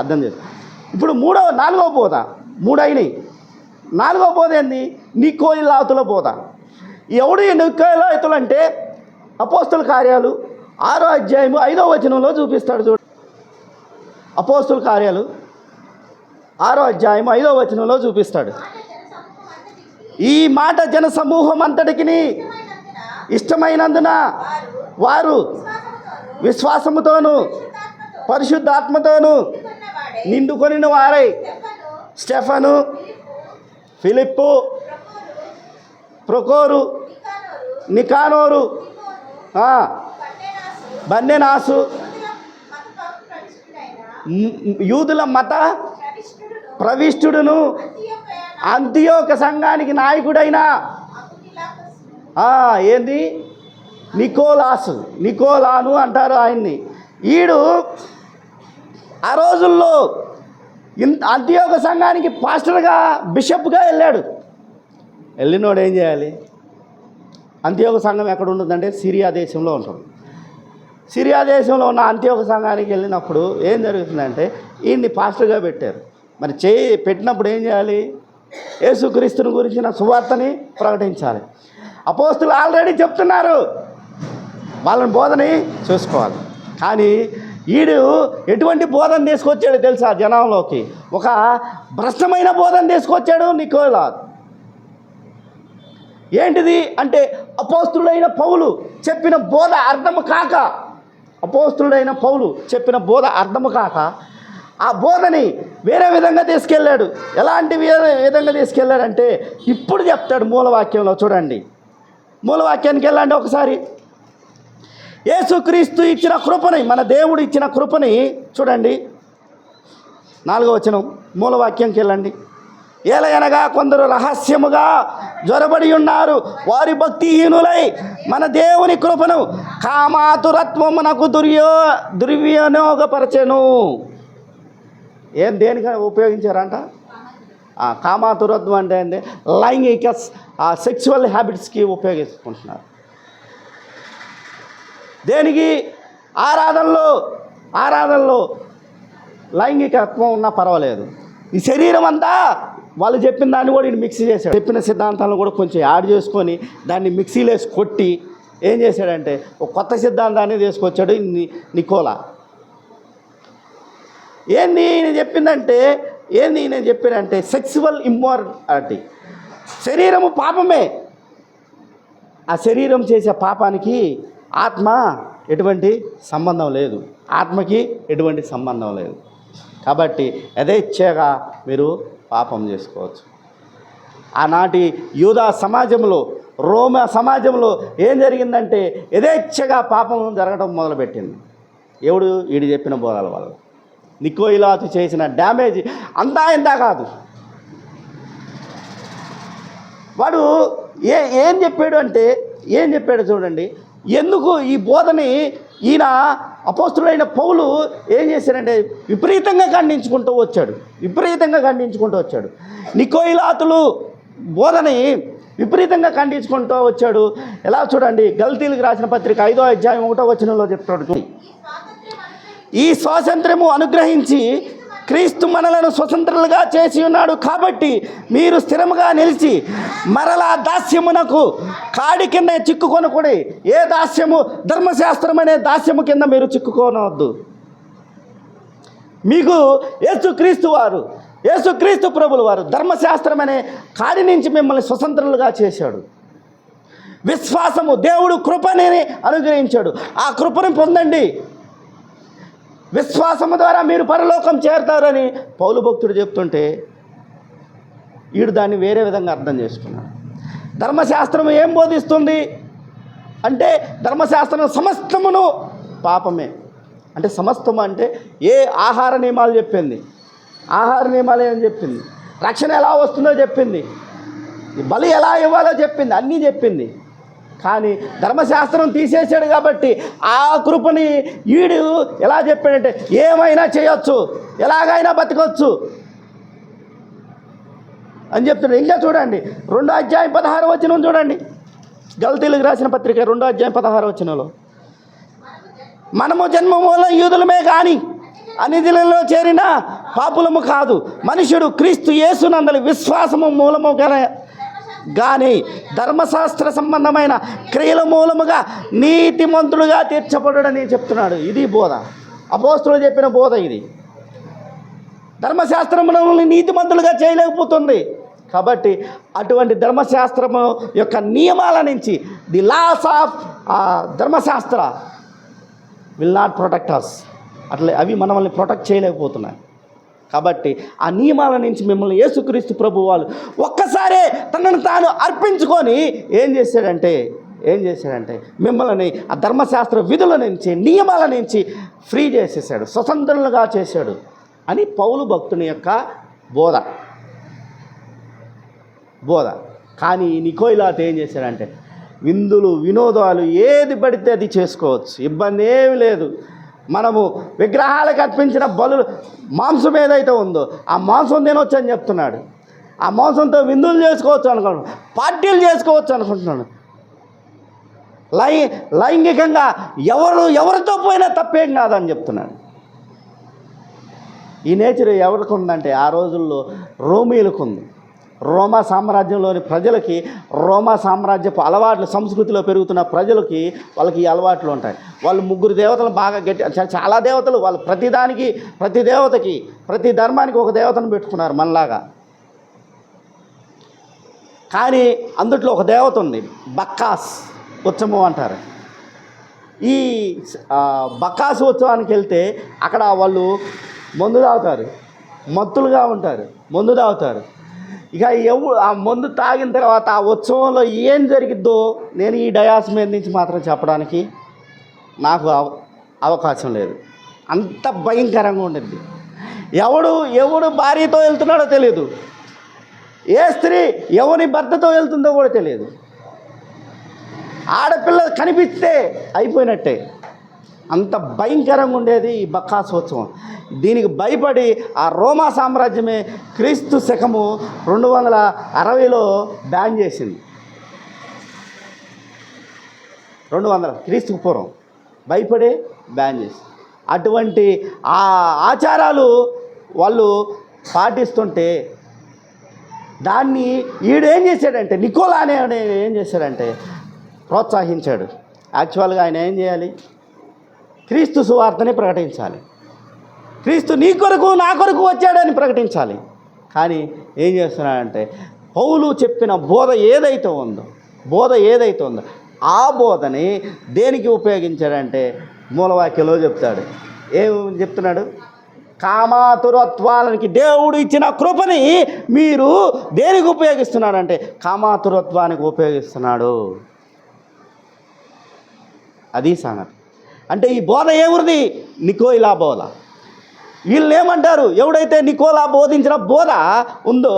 అర్థం చేస్తాం. ఇప్పుడు 4వ బోధ 3 అయినాయి. 4వ బోధ ఏంది? నికోలాతుల బోధ. ఎవడు ఈ నికోలాతులు అంటే అపోస్తుల కార్యాలు 6వ అధ్యాయము 5వ వచనంలో చూపిస్తాడు. చూడు, అపోస్తుల కార్యాలు 6వ అధ్యాయము 5వ వచనంలో చూపిస్తాడు. ఈ మాట జన సమూహం అంతటికి ఇష్టమైనందున వారు విశ్వాసముతోను పరిశుద్ధాత్మతోను నిండుకొనిన వారై స్టెఫను, ఫిలిప్పు, ప్రొకోరు, నికానోరు, బర్నబాసు, యూదుల మత ప్రవిష్టుడును అంతియోక సంఘానికి నాయకుడైన ఏంది నికోలాను అంటారు ఆయన్ని. ఈడు ఆ రోజుల్లో అంతియోక సంఘానికి పాస్టర్గా బిషప్గా వెళ్ళాడు. వెళ్ళినోడు ఏం చేయాలి? అంతియోక సంఘం ఎక్కడ ఉంటుందంటే సిరియా దేశంలో ఉంటుంది. సిరియా దేశంలో ఉన్న అంతియోక సంఘానికి వెళ్ళినప్పుడు ఏం జరుగుతుందంటే ఈయన్ని పాస్టర్గా పెట్టారు. మరి పెట్టినప్పుడు ఏం చేయాలి? యేసుక్రీస్తుని గురించిన సువార్తని ప్రకటించాలి. అపోస్తులు ఆల్రెడీ చెప్తున్నారు, వాళ్ళని బోధని చూసుకోవాలి. కానీ ఈడు ఎటువంటి బోధన తీసుకొచ్చాడు తెలుసా? జనంలోకి ఒక భ్రష్టమైన బోధన తీసుకొచ్చాడు నికోలా. ఏంటిది అంటే అపోస్తుడైన పౌలు చెప్పిన బోధ అర్థము కాక, అపోస్తుడైన పౌలు చెప్పిన బోధ అర్థము కాక ఆ బోధని వేరే విధంగా తీసుకెళ్ళాడు. ఎలాంటి వేరే విధంగా తీసుకెళ్ళాడంటే ఇప్పుడు చెప్తాడు మూలవాక్యంలో. చూడండి, మూలవాక్యానికి వెళ్ళండి ఒకసారి. యేసుక్రీస్తు ఇచ్చిన కృపని, మన దేవుడు ఇచ్చిన కృపని చూడండి. 4వ వచనం మూలవాక్యంకి వెళ్ళండి. ఏలయనగా కొందరు రహస్యముగా జ్వరబడి ఉన్నారు, వారి భక్తిహీనులై మన దేవుని కృపను కామాతురత్వమునకు దుర్వినియోగపరచెను. దేనికి ఉపయోగించారంట? కామాతురత్వం అంటే ఏంటి? లైంగిక సెక్చువల్ హ్యాబిట్స్కి ఉపయోగించుకుంటున్నారు. దేనికి? ఆరాధనలో లైంగికత్వం ఉన్నా పర్వాలేదు. ఈ శరీరం అంతా వాళ్ళు చెప్పిన దాన్ని కూడా ఈయన మిక్సీ చేశాడు. చెప్పిన సిద్ధాంతాలను కూడా కొంచెం యాడ్ చేసుకొని దాన్ని మిక్సీలో వేసి కొట్టి ఏం చేశాడంటే ఒక కొత్త సిద్ధాంతాన్ని తీసుకొచ్చాడు నికోలా. ఏంది ఈయన చెప్పినంటే సెక్సువల్ ఇమ్మోరాలిటీ. శరీరము పాపమే. ఆ శరీరం చేసే పాపానికి ఆత్మ ఎటువంటి సంబంధం లేదు, ఆత్మకి ఎటువంటి సంబంధం లేదు. కాబట్టి యథేచ్ఛగా మీరు పాపం చేసుకోవచ్చు. ఆనాటి యూదా సమాజంలో, రోమ సమాజంలో ఏం జరిగిందంటే యథేచ్ఛగా పాపం జరగడం మొదలుపెట్టింది. వీడు చెప్పిన బోధల వల్ల. నికోలాతు చేసిన డ్యామేజ్ అంతా ఇంతా కాదు. వాడు ఏం చెప్పాడు చూడండి. ఎందుకు ఈ బోధని ఈయన అపోస్తుడైన పౌలు ఏం చేశాడంటే విపరీతంగా ఖండించుకుంటూ వచ్చాడు. నికోలాతులు బోధని విపరీతంగా ఖండించుకుంటూ వచ్చాడు. ఎలా చూడండి, గల్తీలకు రాసిన పత్రిక 5వ అధ్యాయం 1వ వచనంలో చెప్తాడు. ఈ స్వాతంత్ర్యము అనుగ్రహించి క్రీస్తు మనలను స్వతంత్రులుగా చేసి ఉన్నాడు. కాబట్టి మీరు స్థిరముగా నిలిచి మరలా దాస్యమునకు కాడి కింద చిక్కుకొనకూడి. ఏ దాస్యము? ధర్మశాస్త్రం అనే దాస్యము కింద మీరు చిక్కుకోనవద్దు. మీకు యేసుక్రీస్తు ప్రభులు వారు ధర్మశాస్త్రం అనే కాడి నుంచి మిమ్మల్ని స్వతంత్రులుగా చేశాడు. విశ్వాసము, దేవుడు కృపని అనుగ్రహించాడు. ఆ కృపను పొందండి. విశ్వాసము ద్వారా మీరు పరలోకం చేరుతారని పౌలు భక్తుడు చెప్తుంటే వీడు దాన్ని వేరే విధంగా అర్థం చేసుకున్నాడు. ధర్మశాస్త్రం ఏం బోధిస్తుంది అంటే ధర్మశాస్త్రం సమస్తమును పాపమే. అంటే సమస్తము అంటే ఏ ఆహార నియమాలు చెప్పింది, ఆహార నియమాలు ఏమని చెప్పింది, రక్షణ ఎలా వస్తుందో చెప్పింది, బలి ఎలా ఇవ్వాలో చెప్పింది, అన్నీ చెప్పింది. కానీ ధర్మశాస్త్రం తీసేశాడు కాబట్టి ఆ కృపని వీడు ఎలా చెప్పాడంటే ఏమైనా చేయొచ్చు, ఎలాగైనా బతకొచ్చు అని చెప్తున్నాడు. ఇంకా చూడండి 2వ అధ్యాయం 16వ వచనం చూడండి. గల్తీలకు రాసిన పత్రిక 2వ అధ్యాయం 16వ వచనంలో, మనము జన్మ మూలం యూదులమే కానీ అన్యజనులలో చేరిన పాపులము కాదు. మనుషుడు క్రీస్తు యేసునందలి విశ్వాసము మూలము కానీ ధర్మశాస్త్ర సంబంధమైన క్రియల మూలముగా నీతిమంతులుగా తీర్చబడుడని చెప్తున్నాడు. ఇది బోధ, అపోస్తులు చెప్పిన బోధ ఇది. ధర్మశాస్త్రములను నీతిమంతులుగా చేయలేకపోతుంది. కాబట్టి అటువంటి ధర్మశాస్త్రము యొక్క నియమాల నుంచి ది లాస్ ఆఫ్ ధర్మశాస్త్ర విల్ నాట్ ప్రొటెక్ట్ అస్. అవి మనల్ని ప్రొటెక్ట్ చేయలేకపోతున్నాయి. కాబట్టి ఆ నియమాల నుంచి మిమ్మల్ని యేసుక్రీస్తు ప్రభు వాళ్ళు ఒక్కసారే తనను తాను అర్పించుకొని ఏం చేశాడంటే మిమ్మల్ని ఆ ధర్మశాస్త్ర విధుల నుంచి, నియమాల నుంచి ఫ్రీ చేసేసాడు, స్వతంత్రులుగా చేశాడు అని పౌలు భక్తుని యొక్క బోధ. బోధ. కానీ నికోయిలాతు ఏం చేశాడంటే విందులు వినోదాలు ఏది పడితే అది చేసుకోవచ్చు, ఇబ్బంది ఏమి లేదు. మనము విగ్రహాలకు అర్పించిన బలులు మాంసం ఏదైతే ఉందో ఆ మాంసం తినొచ్చు అని చెప్తున్నాడు. ఆ మాంసంతో విందులు చేసుకోవచ్చు అనుకుంటున్నాడు, పార్టీలు చేసుకోవచ్చు అనుకుంటున్నాడు. లైంగికంగా ఎవరితో పోయినా తప్పేం కాదని చెప్తున్నాడు. ఈ నేచర్ ఎవరికి ఉందంటే ఆ రోజుల్లో రోమీలకు ఉంది. రోమా సామ్రాజ్యంలోని ప్రజలకి, రోమా సామ్రాజ్యపు అలవాట్లు, సంస్కృతిలో పెరుగుతున్న ప్రజలకి వాళ్ళకి ఈ అలవాట్లు ఉంటాయి. వాళ్ళు ముగ్గురు దేవతలు బాగా చాలా దేవతలు, వాళ్ళు ప్రతిదానికి, ప్రతి దేవతకి, ప్రతి ధర్మానికి ఒక దేవతను పెట్టుకున్నారు మనలాగా. కానీ అందుట్లో ఒక దేవత ఉంది, బక్కాస్ ఉత్సవం అంటారు. ఈ బక్కాసు ఉత్సవానికి వెళ్తే అక్కడ వాళ్ళు మందు తాగుతారు, మత్తులుగా ఉంటారు, మందు తాగుతారు. ఇక ఆ మందు తాగిన తర్వాత ఆ ఉత్సవంలో ఏం జరిగిద్దో నేను ఈ డయాస్ మీద నుంచి మాత్రం చెప్పడానికి నాకు అవకాశం లేదు. అంత భయంకరంగా ఉండింది. ఎవడు భార్యతో వెళ్తున్నాడో తెలియదు, ఏ స్త్రీ ఎవరి భర్తతో వెళ్తుందో కూడా తెలియదు. ఆడపిల్ల కనిపిస్తే అయిపోయినట్టే. అంత భయంకరంగా ఉండేది ఈ బక్కాసోత్సవం. దీనికి భయపడి ఆ రోమా సామ్రాజ్యమే క్రీస్తు శకము 260లో బ్యాన్ చేసింది. 200 క్రీస్తుకు పూర్వం భయపడి బ్యాన్ చేసింది. అటువంటి ఆ ఆచారాలు వాళ్ళు పాటిస్తుంటే దాన్ని ఈడేం చేశాడంటే, నికోలా అనే ఏం చేశాడంటే ప్రోత్సహించాడు. యాక్చువల్గా ఆయన ఏం చేయాలి? క్రీస్తు సువార్తని ప్రకటించాలి, క్రీస్తు నీ కొరకు నా కొరకు వచ్చాడని ప్రకటించాలి. కానీ ఏం చేస్తున్నాడంటే పౌలు చెప్పిన బోధ ఏదైతే ఉందో ఆ బోధని దేనికి ఉపయోగించాడంటే మూలవాక్యంలో చెప్తాడు. ఏం చెప్తున్నాడు? కామాతురత్వానికి దేవుడు ఇచ్చిన కృపని మీరు దేనికి ఉపయోగిస్తున్నాడంటే కామాతురత్వానికి ఉపయోగిస్తున్నాడు. అది సంగతి. అంటే ఈ బోధ ఎవరిది? నికోయిలా బోధ. వీళ్ళు ఏమంటారు? ఎవడైతే నికోలా బోధించిన బోధ ఉందో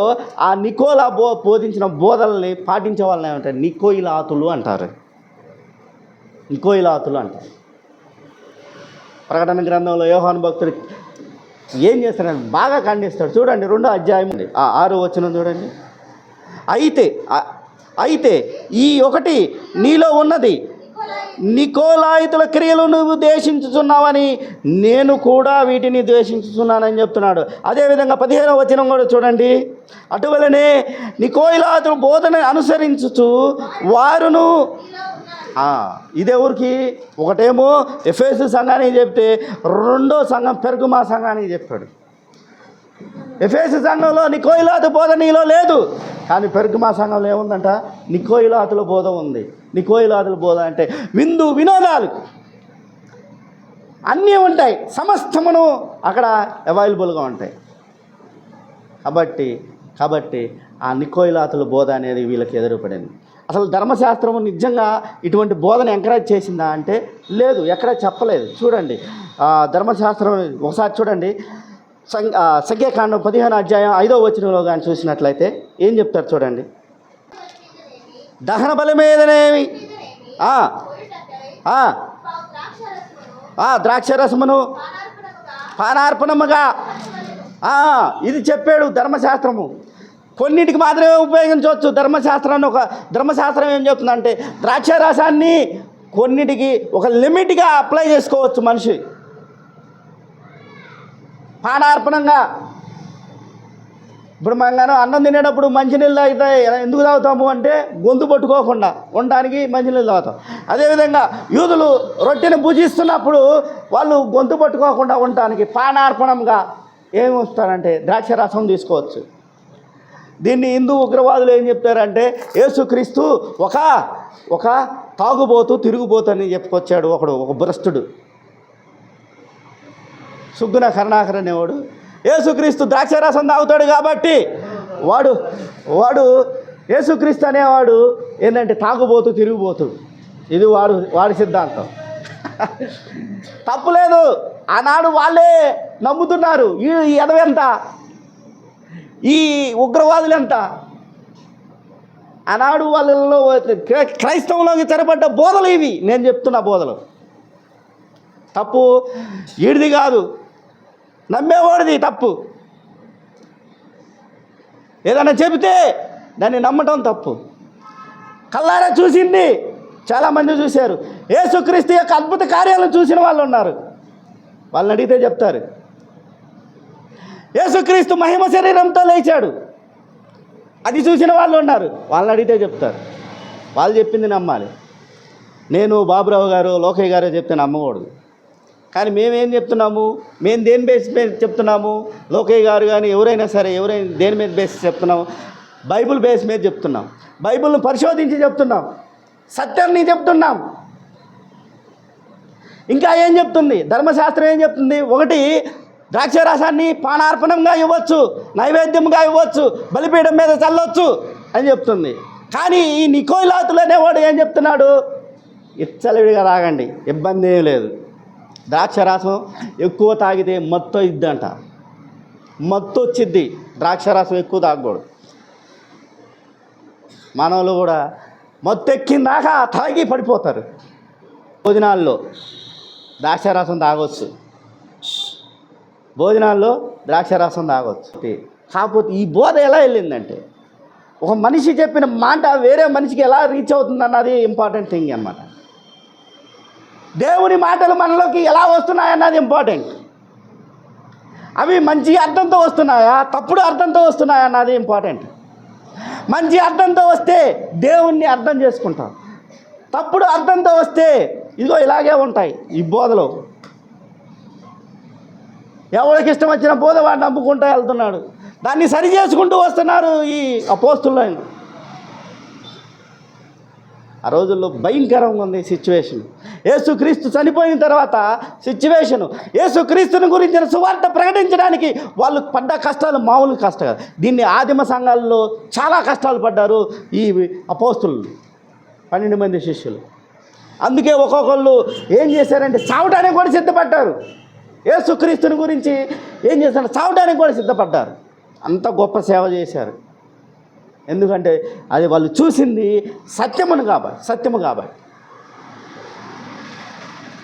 ఆ నికోలా బోధించిన బోధల్ని పాటించే వాళ్ళని ఏమంటారు? నికోయిలాతులు అంటారు. ప్రకటన గ్రంథంలో యోహాను భక్తుడు ఏం చేస్తాడని బాగా ఖండిస్తాడు. చూడండి 2వ అధ్యాయం 6వ వచనం చూడండి. అయితే ఈ ఒకటి నీలో ఉన్నది, నికోలాయితుల క్రియలు నువ్వు ద్వేషించుచున్నావని నేను కూడా వీటిని ద్వేషించుచున్నానని చెప్తున్నాడు. అదేవిధంగా 15వ వచనం కూడా చూడండి. అటువలనే నికోలాయితుల బోధన అనుసరించుచు వారును, ఇదెవరికి? ఒకటేమో ఎఫెసు సంఘానికి చెప్తే రెండో సంఘం పెర్గమా సంఘానికి చెప్పాడు. ఎఫెసు సంఘంలో నికోయిలాతు బోధ నీలో లేదు, కానీ పెర్గమా సంఘంలో ఏముందంట? నికోయిలాతుల బోధ ఉంది. నికోయిలాతుల బోధ అంటే విందు వినోదాలు అన్నీ ఉంటాయి, సమస్తమును అక్కడ అవైలబుల్గా ఉంటాయి. కాబట్టి ఆ నికోయిలాతుల బోధ అనేది వీళ్ళకి ఎదురుపడింది. అసలు ధర్మశాస్త్రము నిజంగా ఇటువంటి బోధన ఎంకరేజ్ చేసిందా అంటే లేదు, ఎక్కడ చెప్పలేదు. చూడండి ధర్మశాస్త్రం ఒకసారి చూడండి. సంఖ్యాకాండం 15వ అధ్యాయం 5వ వచనంలో కానీ చూసినట్లయితే ఏం చెప్తారు చూడండి. దహన బలి మీదనేమి ద్రాక్షరసమును పానార్పణముగా ఇది చెప్పాడు ధర్మశాస్త్రము. కొన్నిటికి మాత్రమే ఉపయోగించవచ్చు ధర్మశాస్త్రాన్ని. ధర్మశాస్త్రం ఏం చెప్తుందంటే ద్రాక్షరసాన్ని కొన్నిటికి ఒక లిమిట్గా అప్లై చేసుకోవచ్చు మనిషి. పానార్పణంగా ఇప్పుడు మనం అన్నం తినేటప్పుడు మంచినీళ్ళు తాగితే ఎందుకు తాగుతాము అంటే గొంతు పట్టుకోకుండా ఉండడానికి మంచినీళ్ళు తాగుతాం. అదేవిధంగా యూదులు రొట్టెని భుజిస్తున్నప్పుడు వాళ్ళు గొంతు పట్టుకోకుండా ఉండటానికి పానార్పణంగా ఏమి వస్తారంటే ద్రాక్షరసం తీసుకోవచ్చు. దీన్ని హిందూ ఉగ్రవాదులు ఏం చెప్తారంటే యేసుక్రీస్తు ఒక తాగుబోతు తిరుగుబోతు అని చెప్పుకొచ్చాడు ఒక భ్రష్టుడు, సుగ్గున కరుణాకర్ అనేవాడు. యేసుక్రీస్తు ద్రాక్షరసం తాగుతాడు కాబట్టి వాడు యేసుక్రీస్తు అనేవాడు ఏంటంటే తాగుబోతు తిరిగిపోతు. ఇది వాడి సిద్ధాంతం. తప్పులేదు, ఆనాడు వాళ్ళే నమ్ముతున్నారు. ఈ ఎదవెంత, ఈ ఉగ్రవాదులు ఎంత, ఆనాడు వాళ్ళలో క్రైస్తవంలోకి చొరబడ్డ బోధలు ఇవి. నేను చెప్తున్న బోధలు తప్పు ఈడిది కాదు, నమ్మేవాడిది తప్పు. ఏదైనా చెబితే దాన్ని నమ్మటం తప్పు. కళ్ళారా చూసింది చాలామంది చూశారు. యేసుక్రీస్తు యొక్క అద్భుత కార్యాలను చూసిన వాళ్ళు ఉన్నారు, వాళ్ళని అడిగితే చెప్తారు. యేసుక్రీస్తు మహిమ శరీరంతో లేచాడు, అది చూసిన వాళ్ళు ఉన్నారు, వాళ్ళని అడిగితే చెప్తారు. వాళ్ళు చెప్పింది నమ్మాలి. నేను బాబురావు గారు లోకయ్య గారు చెప్తే నమ్మకూడదు. కానీ మేమేం చెప్తున్నాము, మేము దేని బేస్ మీద చెప్తున్నాము? లోకయ్య గారు కానీ ఎవరైనా సరే, ఎవరైనా దేని మీద బేస్ చెప్తున్నాము? బైబిల్ బేస్ మీద చెప్తున్నాం. బైబిల్ను పరిశోధించి చెప్తున్నాం, సత్యాన్ని చెప్తున్నాం. ఇంకా ఏం చెప్తుంది ధర్మశాస్త్రం? ఏం చెప్తుంది? ఒకటి, ద్రాక్షారసాన్ని పానార్పణంగా ఇవ్వచ్చు, నైవేద్యంగా ఇవ్వచ్చు, బలిపీఠం మీద చల్లొచ్చు అని చెప్తుంది. కానీ ఈ నికోలాతులు అనేవాడు ఏం చెప్తున్నాడు? ఇచ్చలవిడిగా తాగండి, ఇబ్బంది ఏం లేదు. ద్రాక్షారసం ఎక్కువ తాగితే మత్తు ఇద్దంట, మత్తు వచ్చిద్ది. ద్రాక్షారసం ఎక్కువ తాగకూడదు. మానవులు కూడా మత్తు ఎక్కిందాకా తాగి పడిపోతారు. భోజనాల్లో ద్రాక్షారసం తాగొచ్చు, భోజనాల్లో ద్రాక్షారసం తాగొచ్చు. కాకపోతే ఈ బోధ ఎలా వెళ్ళిందంటే, ఒక మనిషి చెప్పిన మాట వేరే మనిషికి ఎలా రీచ్ అవుతుంది అన్నది ఇంపార్టెంట్ థింగ్ అన్నమాట. దేవుని మాటలు మనలోకి ఎలా వస్తున్నాయన్నది ఇంపార్టెంట్. అవి మంచి అర్థంతో వస్తున్నాయా, తప్పుడు అర్థంతో వస్తున్నాయా అన్నది ఇంపార్టెంట్. మంచి అర్థంతో వస్తే దేవుణ్ణి అర్థం చేసుకుంటాం, తప్పుడు అర్థంతో వస్తే ఇదిగో ఇలాగే ఉంటాయి ఈ బోధలు. ఎవరికి ఇష్టం వచ్చిన బోధ వాడిని నమ్ముకుంటూ వెళ్తున్నాడు. దాన్ని సరి చేసుకుంటూ వస్తున్నారు ఈ అపోస్తులు. ఆ రోజుల్లో భయంకరంగా ఉంది సిచ్యువేషన్. యేసుక్రీస్తు చనిపోయిన తర్వాత సిచ్యువేషను, యేసుక్రీస్తుని గురించిన సువార్త ప్రకటించడానికి వాళ్ళు పడ్డ కష్టాలు మామూలు కష్టాలు. దీన్ని ఆదిమ సంఘాల్లో చాలా కష్టాలు పడ్డారు ఈ అపోస్తులు, 12 మంది శిష్యులు. అందుకే ఒక్కొక్కళ్ళు ఏం చేశారంటే చావటానికి కూడా సిద్ధపడ్డారు. యేసుక్రీస్తుని గురించి ఏం చేశారు, చావటానికి కూడా సిద్ధపడ్డారు. అంత గొప్ప సేవ చేశారు. ఎందుకంటే అది వాళ్ళు చూసింది సత్యము కాబట్టి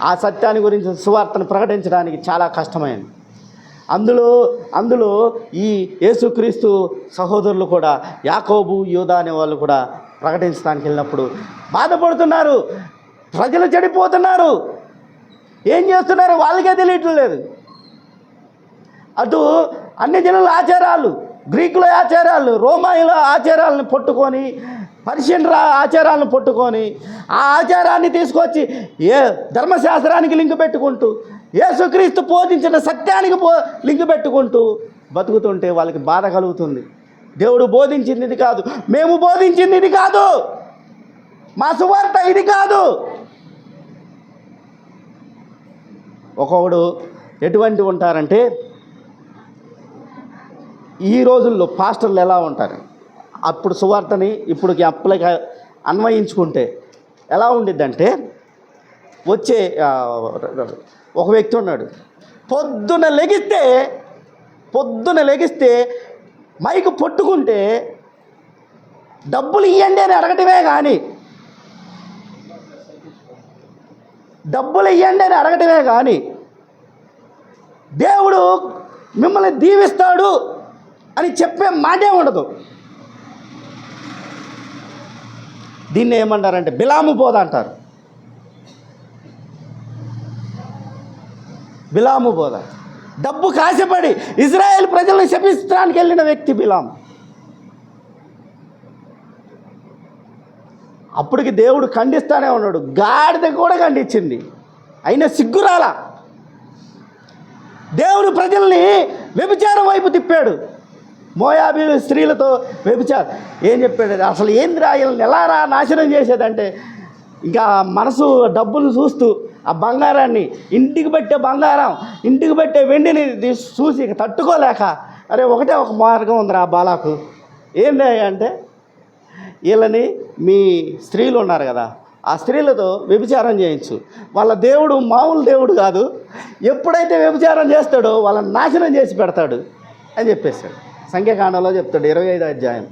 ఆ సత్యాన్ని గురించి సువార్తను ప్రకటించడానికి చాలా కష్టమైంది. అందులో ఈ యేసుక్రీస్తు సహోదరులు కూడా, యాకోబు, యూదా అనే వాళ్ళు కూడా ప్రకటించడానికి వెళ్ళినప్పుడు బాధపడుతున్నారు. ప్రజలు చెడిపోతున్నారు, ఏం చేస్తున్నారు వాళ్ళకే తెలియట్లేదు. అటు అన్ని జనుల ఆచారాలు, గ్రీకుల ఆచారాలు, రోమాయుల ఆచారాలను పట్టుకొని, పర్షియన్ ఆచారాలను పట్టుకొని ఆ ఆచారాన్ని తీసుకొచ్చి ధర్మశాస్త్రానికి లింక్ పెట్టుకుంటూ, యేసుక్రీస్తు బోధించిన సత్యానికి లింక్ పెట్టుకుంటూ బతుకుతుంటే వాళ్ళకి బాధ కలుగుతుంది. దేవుడు బోధించింది ఇది కాదు, మేము బోధించింది ఇది కాదు, మా సువార్త ఇది కాదు. ఒక్కొక్కడు ఎటువంటి ఉంటారంటే, ఈ రోజుల్లో పాస్టర్లు ఎలా ఉంటారు, అప్పుడు సువార్తని ఇప్పుడుకి అప్లైకి అన్వయించుకుంటే ఎలా ఉండిద్దంటే, వచ్చే ఒక వ్యక్తి ఉన్నాడు, పొద్దున లెగిస్తే మైకు పట్టుకుంటే డబ్బులు ఇవ్వండి అని అడగటమే కానీ దేవుడు మిమ్మల్ని దీవిస్తాడు అని చెప్పే మాటే ఉండదు. దీన్ని ఏమంటారంటే బిలాము బోధ అంటారు. బిలాము బోధ. డబ్బు కాశపడి ఇజ్రాయేల్ ప్రజలను శపించడానికి వెళ్ళిన వ్యక్తి బిలాము. అప్పటికి దేవుడు ఖండిస్తానే ఉన్నాడు, గాడిద కూడా ఖండించింది, అయినా సిగ్గురాల. దేవుడు ప్రజల్ని వ్యభిచారం వైపు తిప్పాడు. మోయాబీ స్త్రీలతో వ్యభిచారం ఏం చెప్పాడు, అసలు ఏంది రాయల్ని ఎలా నాశనం చేసేదంటే, ఇంకా మనసు డబ్బులు చూస్తూ ఆ బంగారాన్ని, ఇంటికి పెట్టే వెండిని చూసి తట్టుకోలేక, అరే ఒకటే ఒక మార్గం ఉందిరా బాలాకు, ఏంది అంటే వీళ్ళని మీ స్త్రీలు ఉన్నారు కదా, ఆ స్త్రీలతో వ్యభిచారం చేయించు. వాళ్ళ దేవుడు మామూలు దేవుడు కాదు, ఎప్పుడైతే వ్యభిచారం చేస్తాడో వాళ్ళని నాశనం చేసి పెడతాడు అని చెప్పేశాడు. సంఖ్యాకాండంలో చెప్తాడు 25వ అధ్యాయం.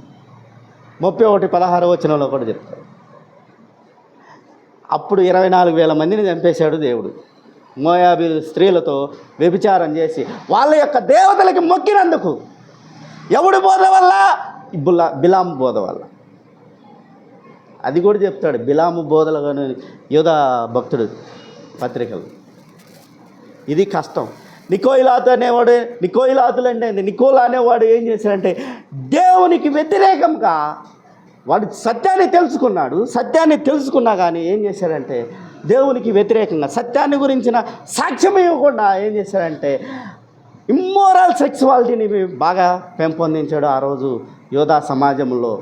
31:16 కూడా చెప్తాడు. అప్పుడు 24,000 మందిని చంపేశాడు దేవుడు. మోయాబీలు స్త్రీలతో వ్యభిచారం చేసి వాళ్ళ యొక్క దేవతలకి మొక్కినందుకు. ఎవడు బోధ వల్ల? బిలాము బోధ వల్ల. అది కూడా చెప్తాడు బిలాము బోధలు కానీ యోధా భక్తుడు పత్రికలు. ఇది కష్టం. నికోయిలాతు అంటే నికోలా అనేవాడు ఏం చేశాడంటే దేవునికి వ్యతిరేకంగా వాడు సత్యాన్ని తెలుసుకున్నా కానీ ఏం చేశాడంటే దేవునికి వ్యతిరేకంగా సత్యాన్ని గురించిన సాక్ష్యం ఇవ్వకుండా ఏం చేశాడంటే ఇమ్మోరల్ సెక్సువాలిటీని బాగా పెంపొందించాడు ఆ రోజు యోధా సమాజంలో.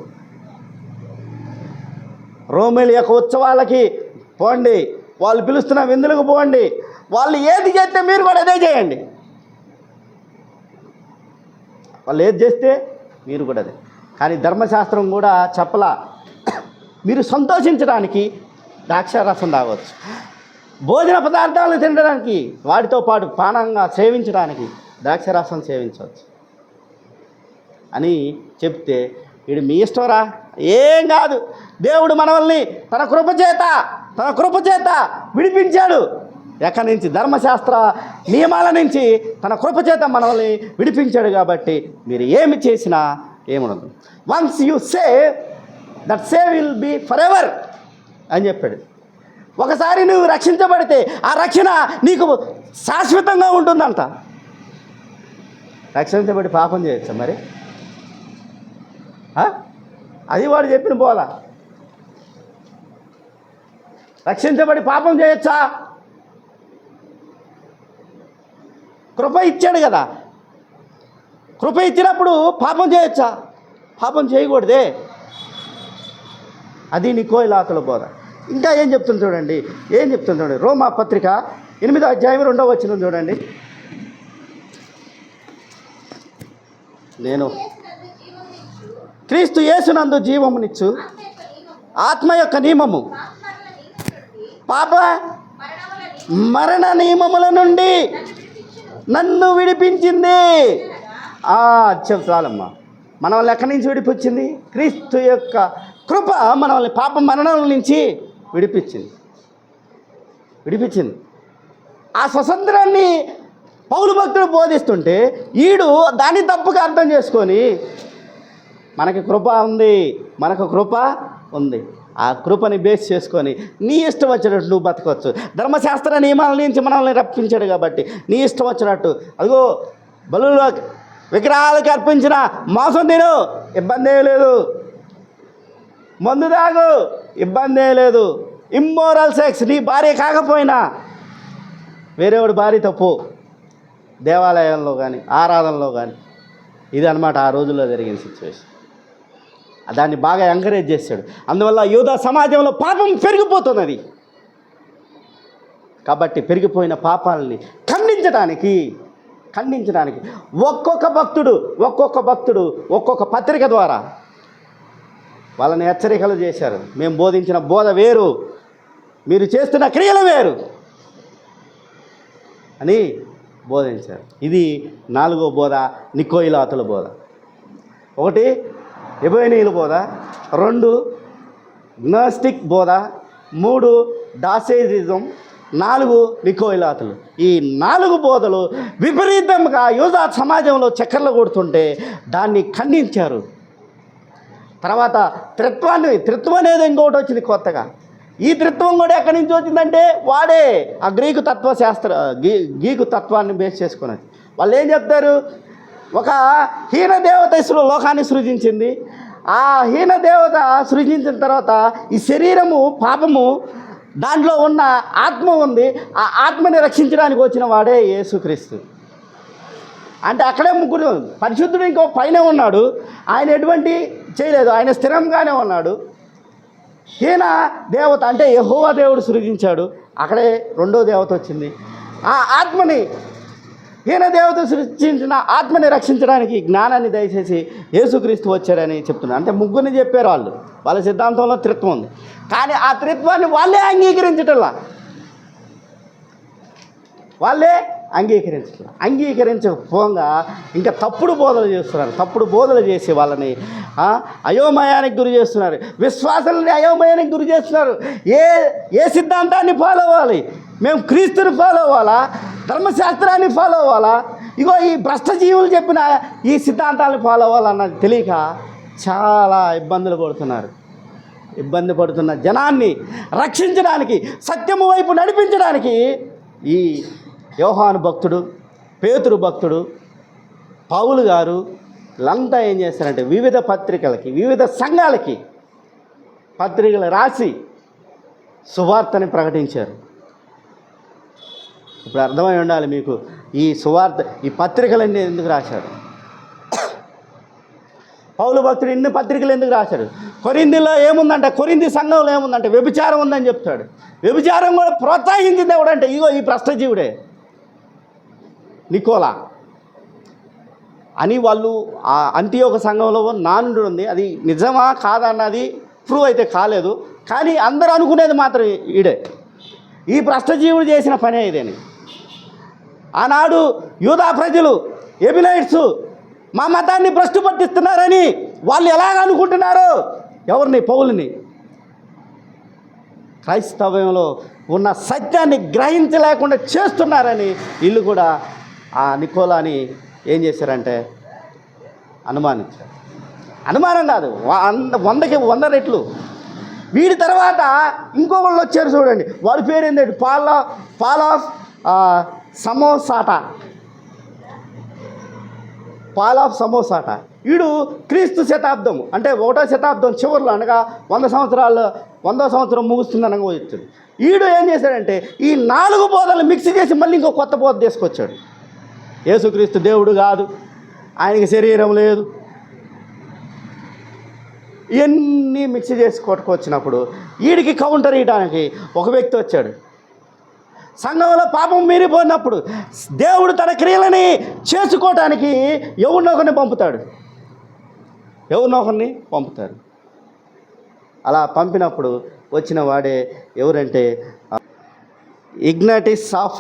రోమేలు యొక్క ఉత్సవాలకి పోండి, వాళ్ళు పిలుస్తున్న విందులకు పోండి, వాళ్ళు ఏది చేస్తే మీరు కూడా అదే చేయండి. వాళ్ళు ఏది చేస్తే మీరు కూడా అదే. కానీ ధర్మశాస్త్రం కూడా చెప్పలా. మీరు సంతోషించడానికి ద్రాక్షారసం తాగవచ్చు, భోజన పదార్థాలను తినడానికి వాటితో పాటు పానంగా సేవించడానికి ద్రాక్షారసం సేవించవచ్చు అని చెప్తే వీడు మీ ఇష్టంరా, ఏం కాదు, దేవుడు మనల్ని తన కృప చేత విడిపించాడు. ఎక్కడి నుంచి? ధర్మశాస్త్ర నియమాల నుంచి తన కృప చేత మనల్ని విడిపించాడు. కాబట్టి మీరు ఏమి చేసినా ఏముండదు. Once you save, that save will be forever అని చెప్పాడు. ఒకసారి నువ్వు రక్షించబడితే ఆ రక్షణ నీకు శాశ్వతంగా ఉంటుందంట. రక్షించబడి పాపం చేయొచ్చా మరి? అది వాడు చెప్పిన బోలా. రక్షించబడి పాపం చేయొచ్చా? కృప ఇచ్చాడు కదా, కృప ఇచ్చినప్పుడు పాపం చేయొచ్చా? పాపం చేయకూడదే. అది నికోయిలాతుల బోధ. ఇంకా ఏం చెప్తుంది చూడండి. రోమా పత్రిక 8వ అధ్యాయం 2వ వచనం చూడండి. నేను క్రీస్తు యేసునందు జీవమునిచ్చు ఆత్మ యొక్క నియమము పాప మరణ నియమముల నుండి నన్ను విడిపించింది. చాలమ్మా. మనల్ని ఎక్కడి నుంచి విడిపించింది? క్రీస్తు యొక్క కృప మనల్ని పాప మరణం నుంచి విడిపించింది. ఆ స్వతంత్రాన్ని పౌలు భక్తుడు బోధిస్తుంటే ఈడు దాన్ని తప్పుగా అర్థం చేసుకొని మనకు కృప ఉంది, ఆ కృపని బేస్ చేసుకొని నీ ఇష్టం వచ్చినట్టు నువ్వు బతకవచ్చు. ధర్మశాస్త్ర నియమాల నుంచి మనల్ని రప్పించాడు కాబట్టి నీ ఇష్టం వచ్చినట్టు అదిగో బలులో విగ్రహాలకు అర్పించిన మాంసం తిను, ఇబ్బంది లేదు. మందు తాగు, ఇబ్బంది లేదు. ఇమ్మోరల్ సెక్స్ నీ భార్య కాకపోయినా వేరేవాడు భార్య తప్పు. దేవాలయంలో కానీ ఆరాధనలో కానీ ఇది అన్నమాట ఆ రోజుల్లో జరిగిన సిచ్యువేషన్. దాన్ని బాగా ఎంకరేజ్ చేశాడు. అందువల్ల యూదా సమాజంలో పాపం పెరిగిపోతున్నది. కాబట్టి పెరిగిపోయిన పాపాలని ఖండించడానికి ఒక్కొక్క భక్తుడు ఒక్కొక్క పత్రిక ద్వారా వాళ్ళని హెచ్చరికలు చేశారు. మేము బోధించిన బోధ వేరు, మీరు చేస్తున్న క్రియలు వేరు అని బోధించారు. ఇది 4వ బోధ, నికోయిలాతుల బోధ. 1 ఎబోనీయుల బోధ, 2 గ్నాస్టిక్ బోధ, 3 డాసేరిజం, 4 నికోయిలాతులు. ఈ 4 బోధలు విపరీతంగా యూదా సమాజంలో చక్కర్లు కొడుతుంటే దాన్ని ఖండించారు. తర్వాత త్రిత్వం అనేది ఇంకొకటి వచ్చింది కొత్తగా. ఈ త్రిత్వం కూడా ఎక్కడి నుంచి వచ్చిందంటే వాడే ఆ గీకు తత్వాన్ని బేస్ చేసుకున్నది. వాళ్ళు ఏం చెప్తారు? ఒక హీన దేవత లోకాన్ని సృజించింది. ఆ హీన దేవత సృజించిన తర్వాత ఈ శరీరము పాపము, దాంట్లో ఉన్న ఆత్మ ఉంది. ఆ ఆత్మని రక్షించడానికి వచ్చిన వాడే యేసుక్రీస్తు. అంటే అక్కడే ముగ్గురు, పరిశుద్ధుడు ఇంకో పైన ఉన్నాడు, ఆయన ఎటువంటి చేయలేదు, ఆయన స్థిరంగానే ఉన్నాడు. హీన దేవత అంటే యెహోవా దేవుడు సృజించాడు, అక్కడే 2వ దేవత వచ్చింది. ఆ ఆత్మని, హీన దేవత సృష్టించిన ఆత్మని రక్షించడానికి జ్ఞానాన్ని దయచేసి యేసుక్రీస్తు వచ్చాడని చెప్తున్నారు. అంటే ముగ్గురిని చెప్పారు వాళ్ళ సిద్ధాంతంలో త్రిత్వం ఉంది. కానీ ఆ త్రిత్వాన్ని వాళ్ళే అంగీకరించకపోగా ఇంకా తప్పుడు బోధలు చేస్తున్నారు. తప్పుడు బోధలు చేసి వాళ్ళని అయోమయానికి గురి చేస్తున్నారు. విశ్వాసాలని అయోమయానికి గురి చేస్తున్నారు. ఏ సిద్ధాంతాన్ని ఫాలో అవ్వాలి? మేము క్రీస్తుని ఫాలో అవ్వాలా? ధర్మశాస్త్రాన్ని ఫాలో అవ్వాలా? ఇగో ఈ భ్రష్ట జీవులు చెప్పిన ఈ సిద్ధాంతాలను ఫాలో అవ్వాలన్నది తెలియక చాలా ఇబ్బంది పడుతున్న జనాన్ని రక్షించడానికి, సత్యము వైపు నడిపించడానికి ఈ యోహాను భక్తుడు, పేతురు భక్తుడు, పౌలు గారు వీళ్ళంతా ఏం చేస్తారంటే వివిధ పత్రికలకి, వివిధ సంఘాలకి పత్రికలు రాసి సువార్తని ప్రకటించారు. ఇప్పుడు అర్థమై ఉండాలి మీకు ఈ సువార్త, ఈ పత్రికలన్నీ ఎందుకు రాశారు. పౌలు భక్తుడు ఇన్ని పత్రికలు ఎందుకు రాశాడు? కొరింథీలో ఏముందంటే, కొరింథీ సంఘంలో ఏముందంటే వ్యభిచారం ఉందని చెప్తాడు. వ్యభిచారం కూడా ప్రోత్సహించింది ఎవడంటే ఇగో ఈ భ్రష్టజీవుడే, నికోలా అని. వాళ్ళు ఆ అంతియోక సంఘంలో నానుడి ఉంది. అది నిజమా కాదన్నది ప్రూవ్ అయితే కాలేదు, కానీ అందరూ అనుకునేది మాత్రం ఈడే, ఈ భ్రష్టజీవుడు చేసిన పనే ఇదేని. ఆనాడు యూదా ప్రజలు, ఎబిలైట్స్ మా మతాన్ని భ్రష్టు పట్టిస్తున్నారని వాళ్ళు ఎలాగ అనుకుంటున్నారు? ఎవరిని? పౌలుని. క్రైస్తవ్యంలో ఉన్న సత్యాన్ని గ్రహించలేకుండా చేస్తున్నారని వీళ్ళు కూడా ఆ నికోలాని ఏం చేశారంటే అనుమానించారు. అనుమానం కాదు, 100కి 100 రెట్లు. వీడి తర్వాత ఇంకొకళ్ళు వచ్చారు చూడండి, వాళ్ళ పేరు ఏంటంటే పాల్ ఆఫ్ సమోసాట. వీడు క్రీస్తు శతాబ్దం అంటే 1వ శతాబ్దం చివరిలో, అనగా 100 సంవత్సరం ముగుస్తుందనగా వచ్చాడు. వీడు ఏం చేశాడంటే ఈ 4 బోధలు మిక్స్ చేసి మళ్ళీ ఇంకో కొత్త బోధ తీసుకొచ్చాడు. యేసుక్రీస్తు దేవుడు కాదు, ఆయనకి శరీరం లేదు, ఇవన్నీ మిక్స్ చేసి కొట్టుకొచ్చినప్పుడు వీడికి కౌంటర్ ఇవ్వడానికి ఒక వ్యక్తి వచ్చాడు. సంఘంలో పాపం మీరిపోయినప్పుడు దేవుడు తన క్రియలని చేసుకోవటానికి ఎవరినొకరిని పంపుతాడు. అలా పంపినప్పుడు వచ్చిన వాడే ఎవరంటే ఇగ్నాటిస్ ఆఫ్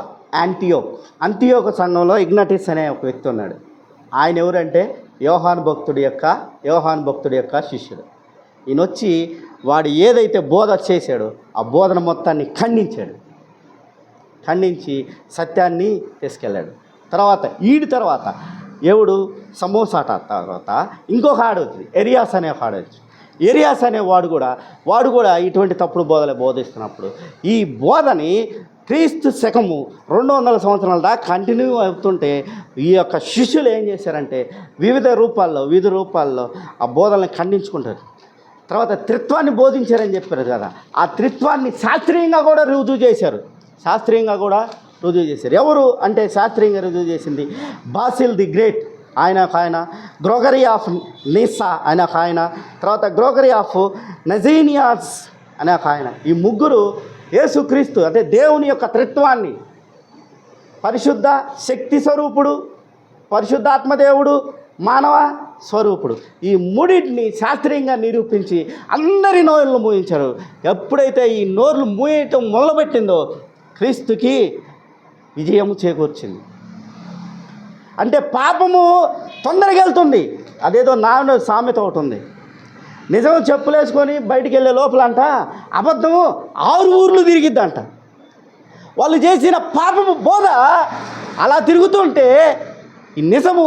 అంతియోక సంఘంలో ఇగ్నాటిస్ అనే ఒక వ్యక్తి ఉన్నాడు. ఆయన ఎవరంటే యోహాను భక్తుడి యొక్క శిష్యుడు. ఈయన వచ్చి వాడు ఏదైతే బోధ చేశాడో ఆ బోధన మొత్తాన్ని ఖండించి సత్యాన్ని తీసుకెళ్ళాడు. తర్వాత ఎవడు సమోసాట తర్వాత ఇంకొక ఆడు వచ్చింది, ఎరియాస్ అనే ఒక ఆడు వచ్చి. ఎరియాస్ అనే వాడు కూడా ఇటువంటి తప్పుడు బోధలే బోధిస్తున్నప్పుడు ఈ బోధని క్రీస్తు శకము 200 సంవత్సరాల దాకా కంటిన్యూ అవుతుంటే ఈ యొక్క శిష్యులు ఏం చేశారంటే వివిధ రూపాల్లో ఆ బోధనని ఖండించుకుంటారు. తర్వాత త్రిత్వాన్ని బోధించారని చెప్పారు కదా, ఆ త్రిత్వాన్ని శాస్త్రీయంగా కూడా రుజువు చేశారు. ఎవరు అంటే శాస్త్రీయంగా రుజువు చేసింది బాసిల్ ది గ్రేట్, ఆయన గ్రోగరీ ఆఫ్ నిస్సా ఆయన, తర్వాత గ్రోగరీ ఆఫ్ నజీనియాస్ అనే ఆయన. ఈ ముగ్గురు యేసుక్రీస్తు అంటే దేవుని యొక్క త్రిత్వాన్ని, పరిశుద్ధ శక్తి స్వరూపుడు, పరిశుద్ధాత్మదేవుడు, మానవ స్వరూపుడు, ఈ మూడింటిని శాస్త్రీయంగా నిరూపించి అందరి నోర్లు మూయించారు. ఎప్పుడైతే ఈ నోర్లు మూయటం మొదలుపెట్టిందో క్రీస్తుకి విజయము చేకూర్చింది. అంటే పాపము తొందరగా వెళ్తుంది. అదేదో నాన్న సామెత ఒకటి ఉంది, నిజం చెప్పులేసుకొని బయటికి వెళ్ళే లోపలంట అబద్ధము 6 ఊర్లు తిరిగిద్దంట. వాళ్ళు చేసిన పాపము బోధ అలా తిరుగుతుంటే ఈ నిజము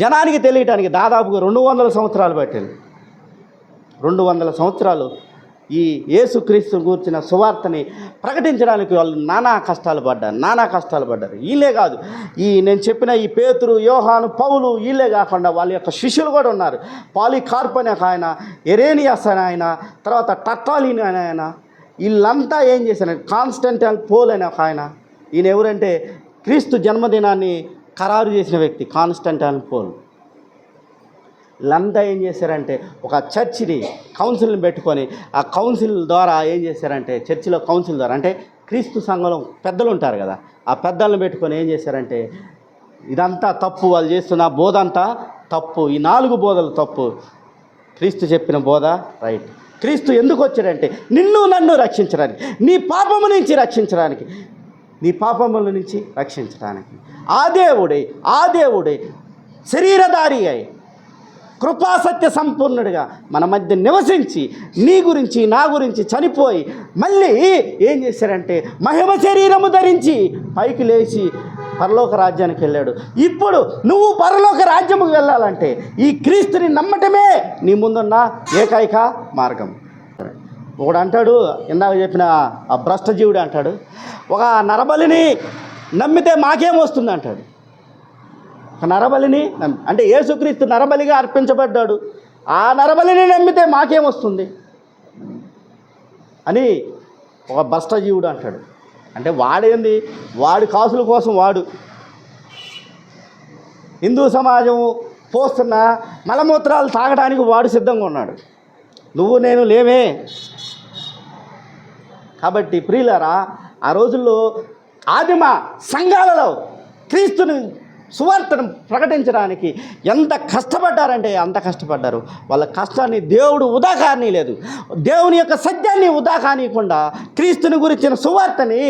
జనానికి తెలియటానికి దాదాపుగా 200 సంవత్సరాలు పట్టింది. 200 సంవత్సరాలు ఈ యేసుక్రీస్తుని గురించిన సువార్తని ప్రకటించడానికి వాళ్ళు నానా కష్టాలు పడ్డారు. వీళ్ళే కాదు, నేను చెప్పిన ఈ పేతురు, యోహాను, పౌలు వీళ్ళే కాకుండా వాళ్ళ యొక్క శిష్యులు కూడా ఉన్నారు. పాలికార్ప్ అనే ఆయన, ఎరేనియస్ అనే ఆయన, తర్వాత టర్టాలిన్ అనే ఆయన. వీళ్ళంతా ఏం చేశారంటే కాన్స్టంటైన్ పోల్ అనే ఒక ఆయన. ఈయన ఎవరంటే క్రీస్తు జన్మదినాన్ని ఖరారు చేసిన వ్యక్తి కాన్స్టంటైన్ పోల్. వీళ్ళంతా ఏం చేశారంటే ఒక చర్చిని కౌన్సిల్ని పెట్టుకొని ఆ కౌన్సిల్ ద్వారా ఏం చేశారంటే చర్చిలో కౌన్సిల్ ద్వారా అంటే క్రీస్తు సంఘంలో పెద్దలు ఉంటారు కదా, ఆ పెద్దలను పెట్టుకొని ఏం చేశారంటే ఇదంతా తప్పు, వాళ్ళు చేస్తున్న బోధ అంతా తప్పు, ఈ 4 బోధలు తప్పు, క్రీస్తు చెప్పిన బోధ రైట్. క్రీస్తు ఎందుకు వచ్చాడంటే నన్ను రక్షించడానికి, నీ పాపము నుంచి రక్షించడానికి. నీ పాపముల నుంచి రక్షించడానికి. ఆ దేవుడే శరీరధారి అయి కృపాసత్య సంపూర్ణుడిగా మన మధ్య నివసించి నీ గురించి నా గురించి చనిపోయి మళ్ళీ ఏం చేశారంటే మహిమ శరీరము ధరించి పైకి లేచి పరలోక రాజ్యానికి వెళ్ళాడు. ఇప్పుడు నువ్వు పరలోక రాజ్యముకు వెళ్ళాలంటే ఈ క్రీస్తుని నమ్మటమే నీ ముందున్న ఏకైక మార్గం. ఒకడు అంటాడు, ఇందాక చెప్పిన ఆ భ్రష్టజీవుడు అంటాడు, ఒక నరబలిని నమ్మితే మాకేం వస్తుంది అంటాడు. ఒక నరబలిని అంటే యేసుక్రీస్తు నరబలిగా అర్పించబడ్డాడు, ఆ నరబలిని నమ్మితే మాకేం వస్తుంది అని ఒక భ్రష్టజీవుడు అంటాడు. అంటే వాడేంది, వాడి కాసుల కోసం వాడు హిందూ సమాజం పోస్తున్న మలమూత్రాలు తాగడానికి వాడు సిద్ధంగా ఉన్నాడు. నువ్వు నేను లేమే. కాబట్టి ప్రియులారా, ఆ రోజుల్లో ఆదిమ సంఘాలలో క్రీస్తుని సువార్తను ప్రకటించడానికి ఎంత కష్టపడ్డారంటే అంత కష్టపడ్డారు. వాళ్ళ కష్టాన్ని దేవుడు వృధా కానీయలేదు. దేవుని యొక్క సత్యాన్ని వృధా కానీయకుండా క్రీస్తుని గురించిన సువార్తని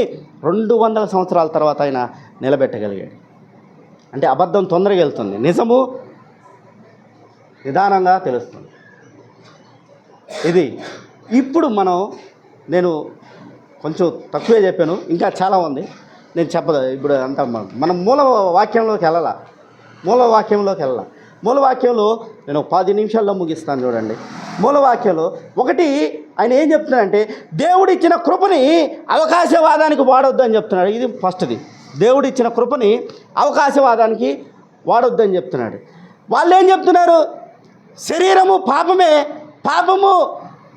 200 సంవత్సరాల తర్వాత ఆయన నిలబెట్టగలిగాడు. అంటే అబద్ధం తొందరగా వెళ్తుంది, నిజము నిదానంగా తెలుస్తుంది. ఇది ఇప్పుడు నేను కొంచెం తక్కువే చెప్పాను, ఇంకా చాలా ఉంది నేను చెప్పదు. ఇప్పుడు అంతా మనం మూల వాక్యంలోకి వెళ్ళాల. మూల వాక్యంలో నేను 10 నిమిషాల్లో ముగిస్తాను. చూడండి, మూల వాక్యంలో ఒకటి ఆయన ఏం చెప్తున్నాడంటే దేవుడిచ్చిన కృపని అవకాశవాదానికి వాడొద్దు అని చెప్తున్నాడు. ఇది ఫస్ట్ది. దేవుడిచ్చిన కృపని అవకాశవాదానికి వాడొద్దు అని చెప్తున్నాడు. వాళ్ళు ఏం చెప్తున్నారు, శరీరము పాపమే, పాపము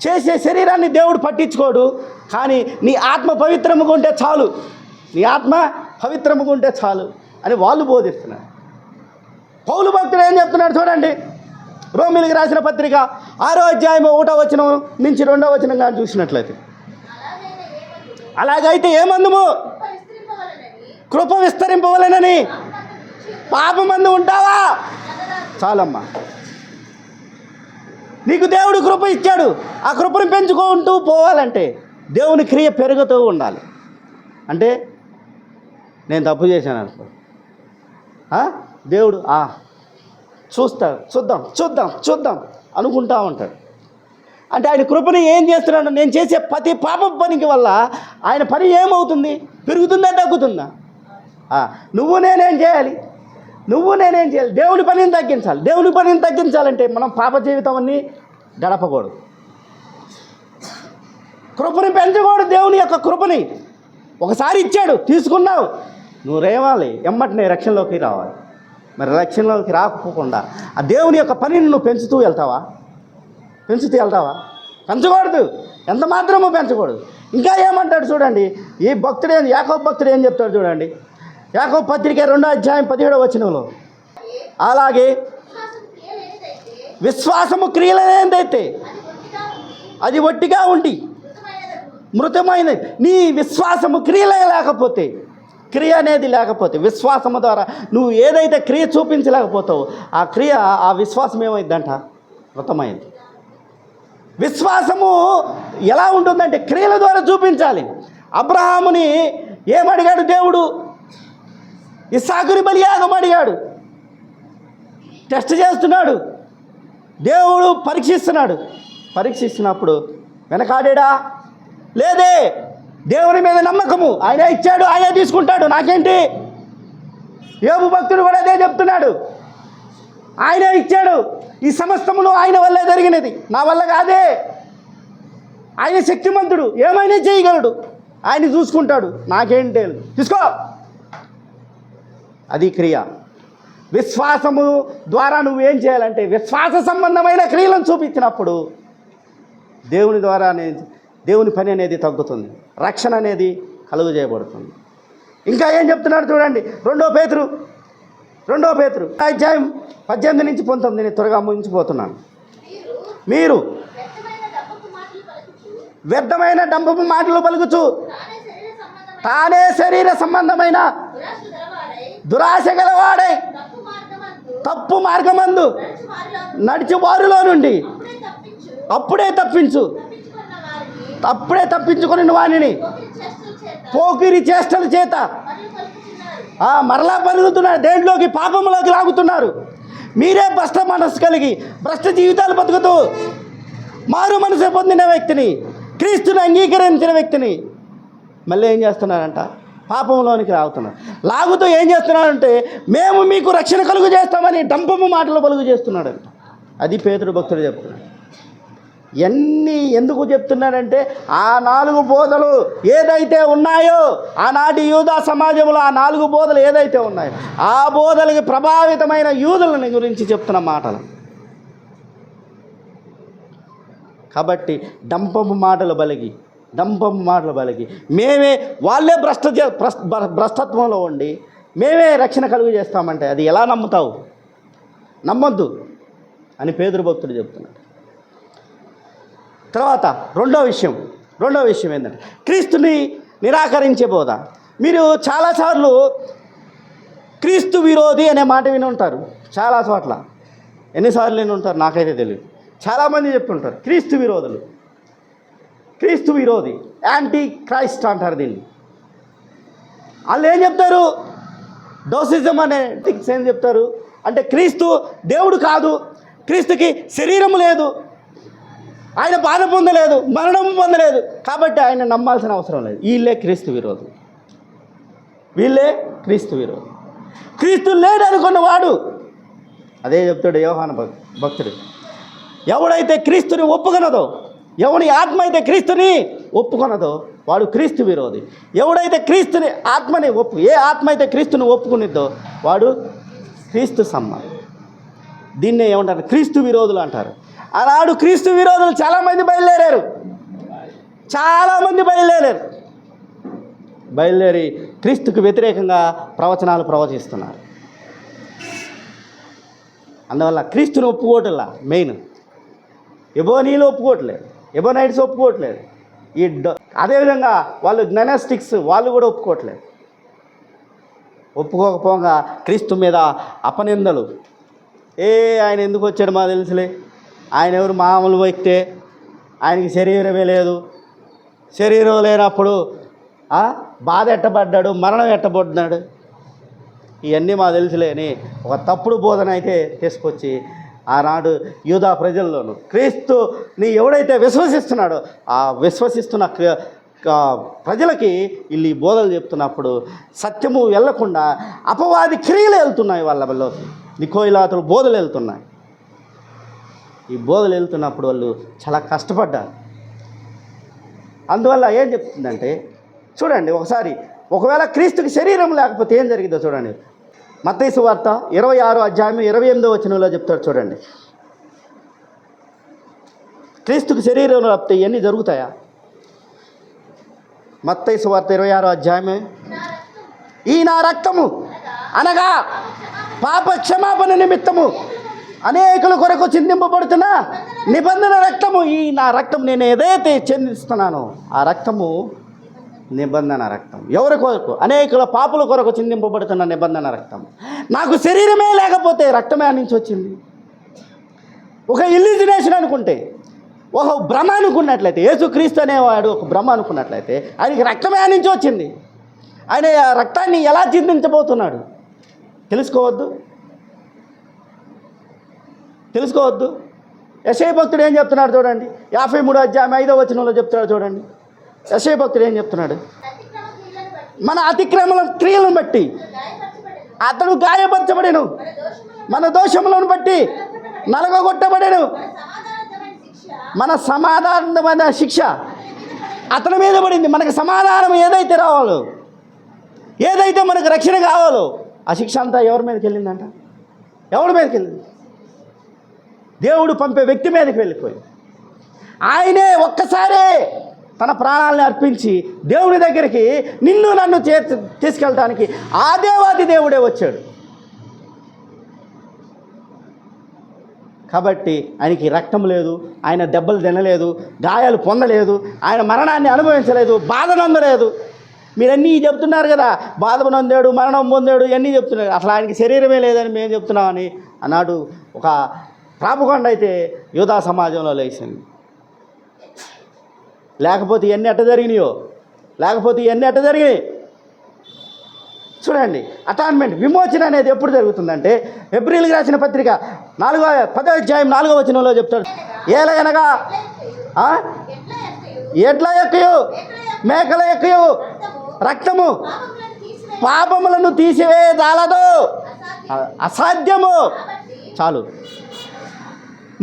చేసే శరీరాన్ని దేవుడు పట్టించుకోడు, కానీ నీ ఆత్మ పవిత్రముగా ఉంటే చాలు, నీ ఆత్మ పవిత్రముగా ఉంటే చాలు అని వాళ్ళు బోధిస్తున్నారు. పౌలు భక్తుడు ఏం చెప్తున్నాడు చూడండి, రోమిలికి రాసిన పత్రిక 6వ అధ్యాయం 1వ వచనం నుంచి 2వ వచనం కానీ చూసినట్లయితే, అలాగైతే ఏమందుము కృప విస్తరింపవలెనని పాపమందు ఉంటావా? చాలమ్మా, నీకు దేవుడు కృప ఇచ్చాడు. ఆ కృపను పెంచుకుంటూ పోవాలంటే దేవుని క్రియ పెరుగుతూ ఉండాలి. అంటే నేను తప్పు చేశాను అనుకో, దేవుడు చూస్తాడు, చూద్దాం అనుకుంటా ఉంటాడు. అంటే ఆయన కృపను ఏం చేస్తున్నాడు, నేను చేసే ప్రతి పాప పనికి వల్ల ఆయన పని ఏమవుతుంది, పెరుగుతుందా తగ్గుతుందా? నువ్వు నేనేం చేయాలి, దేవుని పనిని తగ్గించాలి. దేవుని పనిని తగ్గించాలంటే మనం పాప జీవితం అన్నీ గడపకూడదు, కృపని పెంచకూడదు. దేవుని యొక్క కృపని ఒకసారి ఇచ్చాడు, తీసుకున్నావు, నువ్వు రేవాలి, ఎమ్మటినే రక్షణలోకి రావాలి. మరి రక్షణలోకి రాకపోకుండా ఆ దేవుని యొక్క పనిని నువ్వు పెంచుతూ వెళ్తావా? పెంచకూడదు, ఎంత మాత్రమో పెంచకూడదు. ఇంకా ఏమంటాడు చూడండి, ఈ భక్తుడు యాకోబు భక్తుడు ఏం చెప్తాడు చూడండి, యాకోబు పత్రిక 2వ అధ్యాయం 17వ వచనంలో, అలాగే విశ్వాసము క్రియలేనిదైతే అది ఒట్టిగా ఉండి మృతమైనది. నీ విశ్వాసము క్రియ అనేది లేకపోతే విశ్వాసము ద్వారా నువ్వు ఏదైతే క్రియ చూపించలేకపోతావో ఆ విశ్వాసం ఏమైందంట, మృతమైంది. విశ్వాసము ఎలా ఉంటుందంటే క్రియల ద్వారా చూపించాలి. అబ్రహాముని ఏమడిగాడు దేవుడు, ఇస్సాకుని బలియాగం అడిగాడు. టెస్ట్ చేస్తున్నాడు, దేవుడు పరీక్షిస్తున్నప్పుడు వెనకాడా? లేదే. దేవుని మీద నమ్మకము, ఆయనే ఇచ్చాడు, ఆయనే తీసుకుంటాడు, నాకేంటి. యోబు భక్తుడు కూడా అదే చెప్తున్నాడు, ఆయనే ఇచ్చాడు, ఈ సమస్తమును ఆయన వల్లే జరిగినది, నా వల్ల కాదే. ఆయన శక్తిమంతుడు, ఏమైనా చేయగలడు, ఆయన చూసుకుంటాడు, నాకేంటి, తీసుకో. అది క్రియ. విశ్వాసము ద్వారా నువ్వేం చేయాలంటే విశ్వాస సంబంధమైన క్రియలను చూపించినప్పుడు దేవుని ద్వారా దేవుని పని అనేది తగ్గుతుంది, రక్షణ అనేది కలుగు చేయబడుతుంది. ఇంకా ఏం చెప్తున్నాడు చూడండి, 2వ పేతురు అధ్యాయం 18 నుంచి 19, నేను త్వరగా ముగించిపోతున్నాను. మీరు వ్యర్థమైన డంబపు మాటలు పలుకుచు తానే శరీర సంబంధమైన దురాశ గలవాడై తప్పు మార్గమందు నడిచి వారిలో నుండి అప్పుడే తప్పించుకొని వానిని పోకిరి చేష్టల చేత మరలా పరుగుతున్నారు, దేంట్లోకి పాపంలోకి లాగుతున్నారు. మీరే భ్రష్ట మనస్సు కలిగి భ్రష్ట జీవితాలు బతుకుతూ మారు మనసు పొందిన వ్యక్తిని, క్రీస్తుని అంగీకరించిన వ్యక్తిని మళ్ళీ ఏం చేస్తున్నారంట? పాపంలోనికి లాగుతూ ఏం చేస్తున్నాడంటే మేము మీకు రక్షణ కలుగు చేస్తామని డంపము మాటలు పలుగు చేస్తున్నాడంట. అది పేతురు భక్తుడు చెప్తున్నాడు. ఎన్ని ఎందుకు చెప్తున్నాడంటే ఆ 4 బోధలు ఏదైతే ఉన్నాయో, ఆనాటి యూదా సమాజంలో ఆ 4 బోధలు ఏదైతే ఉన్నాయో ఆ బోధలకి ప్రభావితమైన యూదులని గురించి చెప్తున్న మాటలు. కాబట్టి డంపము మాటలు బలిగి మేమే వాళ్ళే భ్రష్టత్వంలో ఉండి మేమే రక్షణ కలుగు చేస్తామంటే అది ఎలా నమ్ముతావు? నమ్మొద్దు అని పేతురు భక్తుడు చెప్తున్నాడు. తర్వాత రెండో విషయం ఏంటంటే క్రీస్తుని నిరాకరించే బోధ. మీరు చాలాసార్లు క్రీస్తు విరోధి అనే మాట విని ఉంటారు. చాలా చోట్ల ఎన్నిసార్లు విని ఉంటారు నాకైతే తెలియదు. చాలామంది చెప్తుంటారు క్రీస్తు విరోధి, యాంటీ క్రైస్ట్ అంటారు దీన్ని. వాళ్ళు ఏం చెప్తారు? డోసిజం అనే టిక్స్ ఏం చెప్తారు అంటే క్రీస్తు దేవుడు కాదు, క్రీస్తుకి శరీరం లేదు, ఆయన బాధ పొందలేదు, మరణం పొందలేదు, కాబట్టి ఆయన నమ్మాల్సిన అవసరం లేదు. వీళ్ళే క్రీస్తు విరోధి. క్రీస్తు లేడనుకున్నవాడు అదే చెప్తాడు యోహాను భక్తుడు. ఎవడైతే క్రీస్తుని ఒప్పుకొనదో, ఎవడి ఆత్మ అయితే క్రీస్తుని ఒప్పుకొనదో వాడు క్రీస్తు విరోధి. ఎవడైతే క్రీస్తుని ఆత్మని ఏ ఆత్మ అయితే క్రీస్తుని ఒప్పుకునిద్దో వాడు క్రీస్తు సమ్మానం. దీన్నే ఏమంటారు? క్రీస్తు విరోధులు అంటారు. ఆనాడు క్రీస్తు విరోధులు చాలామంది బయలుదేరి క్రీస్తుకు వ్యతిరేకంగా ప్రవచనాలు ప్రవచిస్తున్నారు. అందువల్ల క్రీస్తుని ఒప్పుకోవట్లా. మెయిన్ ఎబోనీలు ఒప్పుకోవట్లేదు, ఎబోనైట్స్ ఒప్పుకోవట్లేదు. అదేవిధంగా వాళ్ళు గ్నోస్టిక్స్ వాళ్ళు కూడా ఒప్పుకోకపోగా క్రీస్తు మీద అపనిందలు. ఆయన ఎందుకు వచ్చాడు మాకు తెలుసులే, ఆయన ఎవరు మామూలు వ్యక్తే, ఆయనకి శరీరమే లేదు, శరీరం లేనప్పుడు బాధ ఎట్టబడ్డాడు, మరణం ఎట్టబడ్డాడు, ఇవన్నీ మాకు తెలుసులే అని ఒక తప్పుడు బోధన అయితే తీసుకొచ్చి ఆనాడు యూదా ప్రజల్లోనూ క్రీస్తుని ఎవడైతే విశ్వసిస్తున్నాడో ఆ విశ్వసిస్తున్న ప్రజలకి వీళ్ళు ఈ బోధలు చెప్తున్నప్పుడు సత్యము వెళ్లకుండా అపవాది క్రియలు వెళ్తున్నాయి. వాళ్ళలోకి నికోయిలాతులు బోధలు వెళ్తున్నాయి. ఈ బోధలు వెళ్తున్నప్పుడు వాళ్ళు చాలా కష్టపడ్డారు. అందువల్ల ఏం చెప్తుందంటే చూడండి, ఒకవేళ క్రీస్తుకి శరీరం లేకపోతే ఏం జరిగిందో చూడండి. మత్తయి సువార్త 26వ అధ్యాయం 28వ వచనంలో చెప్తాడు చూడండి. క్రీస్తుకి శరీరం లేకపోతే ఇవన్నీ జరుగుతాయా? మత్తయి సువార్త 26వ అధ్యాయమే, ఈ నా రక్తము అనగా పాప క్షమాపణ నిమిత్తము అనేకుల కొరకు చిందింపబడుతున్న నిబంధన రక్తము. ఈ నా రక్తం నేను ఏదైతే చెందిస్తున్నానో ఆ రక్తము నిబంధన రక్తం. ఎవరి కొరకు? అనేకుల పాపుల కొరకు చిందింపబడుతున్న నిబంధన రక్తం. నాకు శరీరమే లేకపోతే రక్తమే నుంచి వచ్చింది. ఒక ఇల్యూజినేషన్ అనుకుంటే, ఒక భ్రమ అనుకున్నట్లయితే, యేసుక్రీస్తు అనేవాడు ఒక భ్రమ అనుకున్నట్లయితే ఆయనకి రక్తమే నుంచి వచ్చింది. ఆయన ఆ రక్తాన్ని ఎలా చిందించబోతున్నాడు తెలుసుకోవద్దు. యెషయా భక్తుడు ఏం చెప్తున్నాడు చూడండి. 53వ అధ్యాయం 5వ వచనంలో చెప్తున్నాడు చూడండి. యెషయా భక్తుడు ఏం చెప్తున్నాడు? మన అతిక్రమణ క్రియలను బట్టి అతడు గాయపరచబడెను, మన దోషములను బట్టి నలగొట్టబడెను, మన సమాధానమైన శిక్ష అతని మీద పడింది. మనకు సమాధానం ఏదైతే రావాలో, ఏదైతే మనకు రక్షణ కావాలో ఆ శిక్ష అంతా ఎవరి మీదకి వెళ్ళిందంట? ఎవరి మీదకి వెళ్ళింది? దేవుడు పంపే వ్యక్తి మీదకి వెళ్ళిపోయి ఆయనే ఒక్కసారే తన ప్రాణాలను అర్పించి దేవుని దగ్గరికి నిన్ను నన్ను తీసుకెళ్ళడానికి ఆ దేవాది దేవుడే వచ్చాడు. కాబట్టి ఆయనకి రక్తం లేదు, ఆయన దెబ్బలు తినలేదు, గాయాలు పొందలేదు, ఆయన మరణాన్ని అనుభవించలేదు, బాధ నొందలేదు. మీరన్నీ చెప్తున్నారు కదా, బాధ నొందాడు, మరణం పొందాడు, ఇవన్నీ చెప్తున్నారు. అసలు ఆయనకి శరీరమే లేదని మేము చెప్తున్నామని అన్నాడు. ఒక ప్రాపకొండ అయితే యూదా సమాజంలో లేచింది. లేకపోతే ఇవన్నీ ఎట్ట జరిగినాయో లేకపోతే ఇవన్నీ ఎట్ట జరిగినాయి? చూడండి, అటాన్మెంట్, విమోచన అనేది ఎప్పుడు జరుగుతుందంటే హెబ్రీయులకు రాసిన పత్రిక 10వ అధ్యాయం 4వ వచనంలో చెప్తాడు. ఏలయనగా ఎడ్ల యొక్కయు మేకల యొక్కయు రక్తము పాపములను తీసివేయజాలదు, అసాధ్యము. చాలు.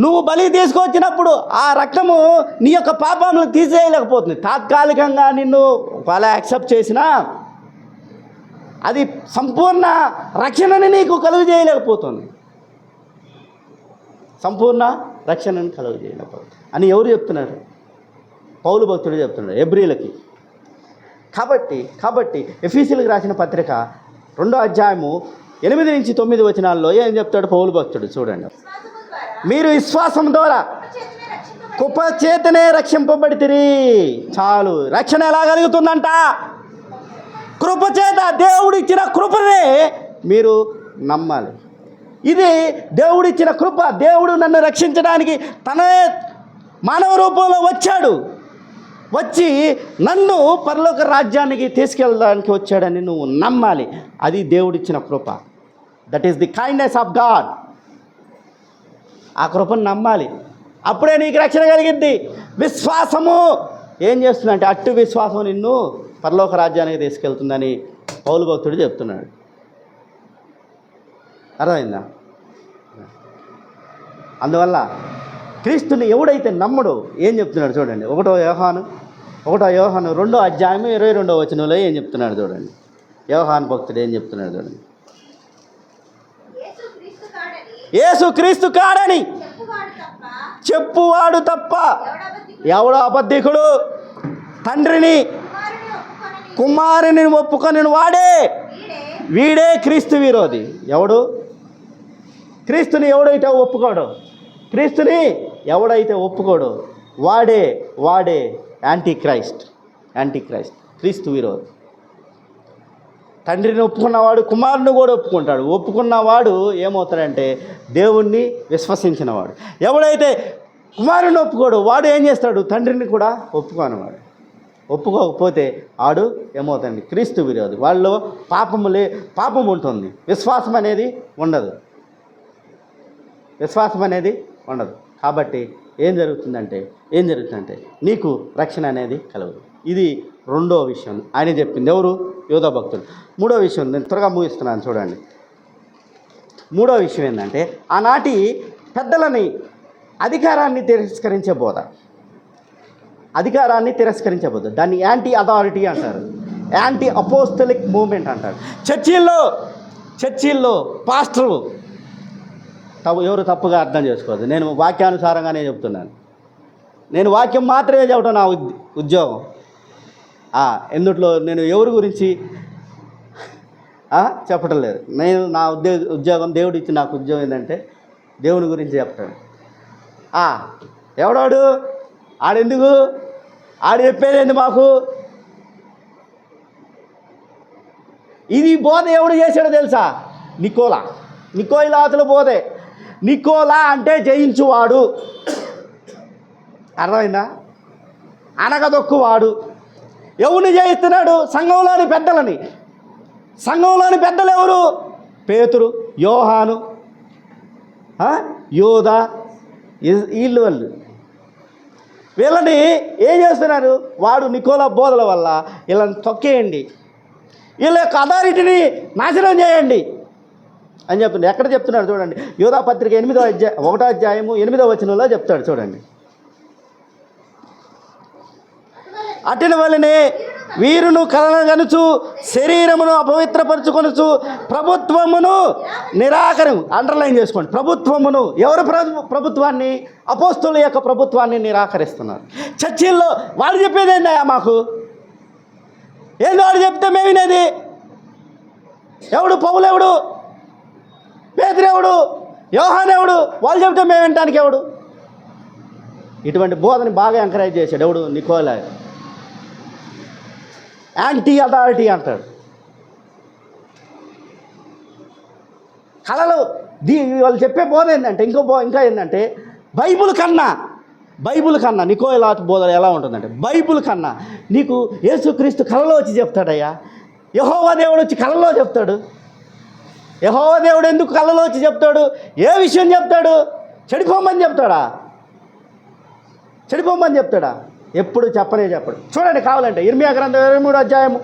నువ్వు బలి తీసుకొచ్చినప్పుడు ఆ రక్తము నీ యొక్క పాపములను తీసేయలేకపోతుంది. తాత్కాలికంగా నిన్ను వాళ్ళ యాక్సెప్ట్ చేసినా అది సంపూర్ణ రక్షణని నీకు కలుగు చేయలేకపోతుంది. సంపూర్ణ రక్షణని కలుగు చేయలేకపోతుంది అని ఎవరు చెప్తున్నారు? పౌలు భక్తుడు చెప్తున్నాడు హెబ్రీయులకి. కాబట్టి ఎఫీసీయులకు రాసిన పత్రిక 2వ అధ్యాయము 8 నుంచి 9 వచనాల్లో ఏం చెప్తాడు పౌలు భక్తుడు? చూడండి. మీరు విశ్వాసం ద్వారా కృప చేతనే రక్షింపబడితిరి. చాలు. రక్షణ ఎలా కలుగుతుందంట? కృప చేత. దేవుడు ఇచ్చిన కృపనే మీరు నమ్మాలి. ఇది దేవుడిచ్చిన కృప. దేవుడు నన్ను రక్షించడానికి తనే మానవ రూపంలో వచ్చాడు. వచ్చి నన్ను పరలోక రాజ్యానికి తీసుకెళ్ళడానికి వచ్చాడని నువ్వు నమ్మాలి. అది దేవుడిచ్చిన కృప. That is the kindness of God. ఆ కృపను నమ్మాలి. అప్పుడే నీకు రక్షణ కలిగిద్ది. విశ్వాసము ఏం చేస్తుందంటే అట్టు విశ్వాసం నిన్ను పరలోక రాజ్యానికి తీసుకెళ్తుందని పౌలు భక్తుడు చెప్తున్నాడు. అర్థమైందా? అందువల్ల క్రీస్తుని ఎవడైతే నమ్మడో ఏం చెప్తున్నాడు చూడండి. 1వ యోహాను 2వ అధ్యాయం 22వ వచనంలో ఏం చెప్తున్నాడు చూడండి. యోహాను భక్తుడు ఏం చెప్తున్నాడు చూడండి. యేసు క్రీస్తు కాడని చెప్పువాడు తప్ప ఎవడో అబద్ధికుడు తండ్రిని కుమారుని ఒప్పుకొని వీడే క్రీస్తు విరోధి. ఎవడు? క్రీస్తుని ఎవడైతే ఒప్పుకోడో వాడే యాంటీ క్రైస్ట్, క్రీస్తు విరోధి. తండ్రిని ఒప్పుకున్నవాడు కుమారుని కూడా ఒప్పుకుంటాడు. ఒప్పుకున్నవాడు ఏమవుతాడంటే దేవుణ్ణి విశ్వసించినవాడు. ఎవడైతే కుమారుని ఒప్పుకోడు వాడు ఏం చేస్తాడు? తండ్రిని కూడా ఒప్పుకోనివాడు. ఒప్పుకోకపోతే ఆడు ఏమవుతాడండి? క్రీస్తు విరోధి. వాళ్ళలో పాపం ఉంటుంది. విశ్వాసం అనేది ఉండదు. కాబట్టి ఏం జరుగుతుందంటే నీకు రక్షణ అనేది కలగదు. ఇది 2వ విషయం ఆయన చెప్పింది. ఎవరు? యోధా భక్తుడు. 3వ విషయం నేను త్వరగా ముగిస్తున్నాను చూడండి. 3వ విషయం ఏంటంటే ఆనాటి పెద్దలని అధికారాన్ని తిరస్కరించే బోధ. దాన్ని యాంటీ అథారిటీ అంటారు, యాంటీ అపోస్తలిక్ మూవ్మెంట్ అంటారు. చర్చిల్లో పాస్టర్లు ఎవరు తప్పుగా అర్థం చేసుకోవద్దు. నేను వాక్యానుసారంగానే చెప్తున్నాను. నేను వాక్యం మాత్రమే చెప్పడం నా ఉద్యోగం. ఎందుట్లో నేను ఎవరి గురించి చెప్పటం లేదు. నా ఉద్యోగం దేవుడు ఇచ్చి నాకు ఉద్యోగం ఏంటంటే దేవుని గురించి చెప్తాడు. ఎవడాడు? ఆడెందుకు? ఆడు చెప్పేదేంది మాకు? ఇది బోధ ఎవడు చేశాడో తెలుసా? నికోలాతుల బోధే. నికోలా అంటే జయించువాడు. అర్థమైందా? అనగదొక్కువాడు. ఎవరిని జయిస్తున్నాడు? సంఘంలోని పెద్దలని. సంఘంలోని పెద్దలు ఎవరు? పేతురు, యోహాను, యోధా, వాళ్ళు. వీళ్ళని ఏం చేస్తున్నారు? వాడు నికోలా బోధల వల్ల వీళ్ళని తొక్కేయండి, వీళ్ళ యొక్క అథారిటీని నాశనం చేయండి అని చెప్తున్నాడు. ఎక్కడ చెప్తున్నాడు చూడండి. యోధా పత్రిక 1వ అధ్యాయము 8వ వచనంలో చెప్తాడు చూడండి. అటుని వలనే వీరును కలగనుచు శరీరమును అపవిత్రపరచుకొనుచు ప్రభుత్వమును అండర్లైన్ చేసుకోండి. ఎవరు ప్రభుత్వాన్ని? అపోస్తుల యొక్క ప్రభుత్వాన్ని నిరాకరిస్తున్నారు. చర్చిల్లో వాడు చెప్పేది ఏందయ్యా మాకు? ఏందో వాడు చెప్తే మేము వినేది. ఎవడు? పౌలు ఎవడు? పేతురు ఎవడు? యోహాను ఎవడు? వాళ్ళు చెప్తే మేము వినటానికి ఎవడు? ఇటువంటి బోధని బాగా ఎంకరేజ్ చేశాడు. ఎవడు? నికోలా. యాంటీ అథారిటీ అంటాడు. కళలు వాళ్ళు చెప్పే బోధ ఏంటంటే ఇంకా ఏంటంటే బైబిల్ కన్నా బైబిల్ కన్నా నికోలాతు బోధ ఎలా ఉంటుందంటే, బైబిల్ కన్నా నీకు యేసుక్రీస్తు కలలో వచ్చి చెప్తాడయ్యా. యెహోవా దేవుడు వచ్చి కలలో చెప్తాడు. యెహోవా దేవుడు ఎందుకు కలలో వచ్చి చెప్తాడు? ఏ విషయం చెప్తాడు? చెడిపోమని చెప్తాడా? చెడిపోమని చెప్తాడా? ఎప్పుడు చెప్పనే చెప్పడు. చూడండి కావాలంటే ఇర్మియా గ్రంథం 23వ అధ్యాయం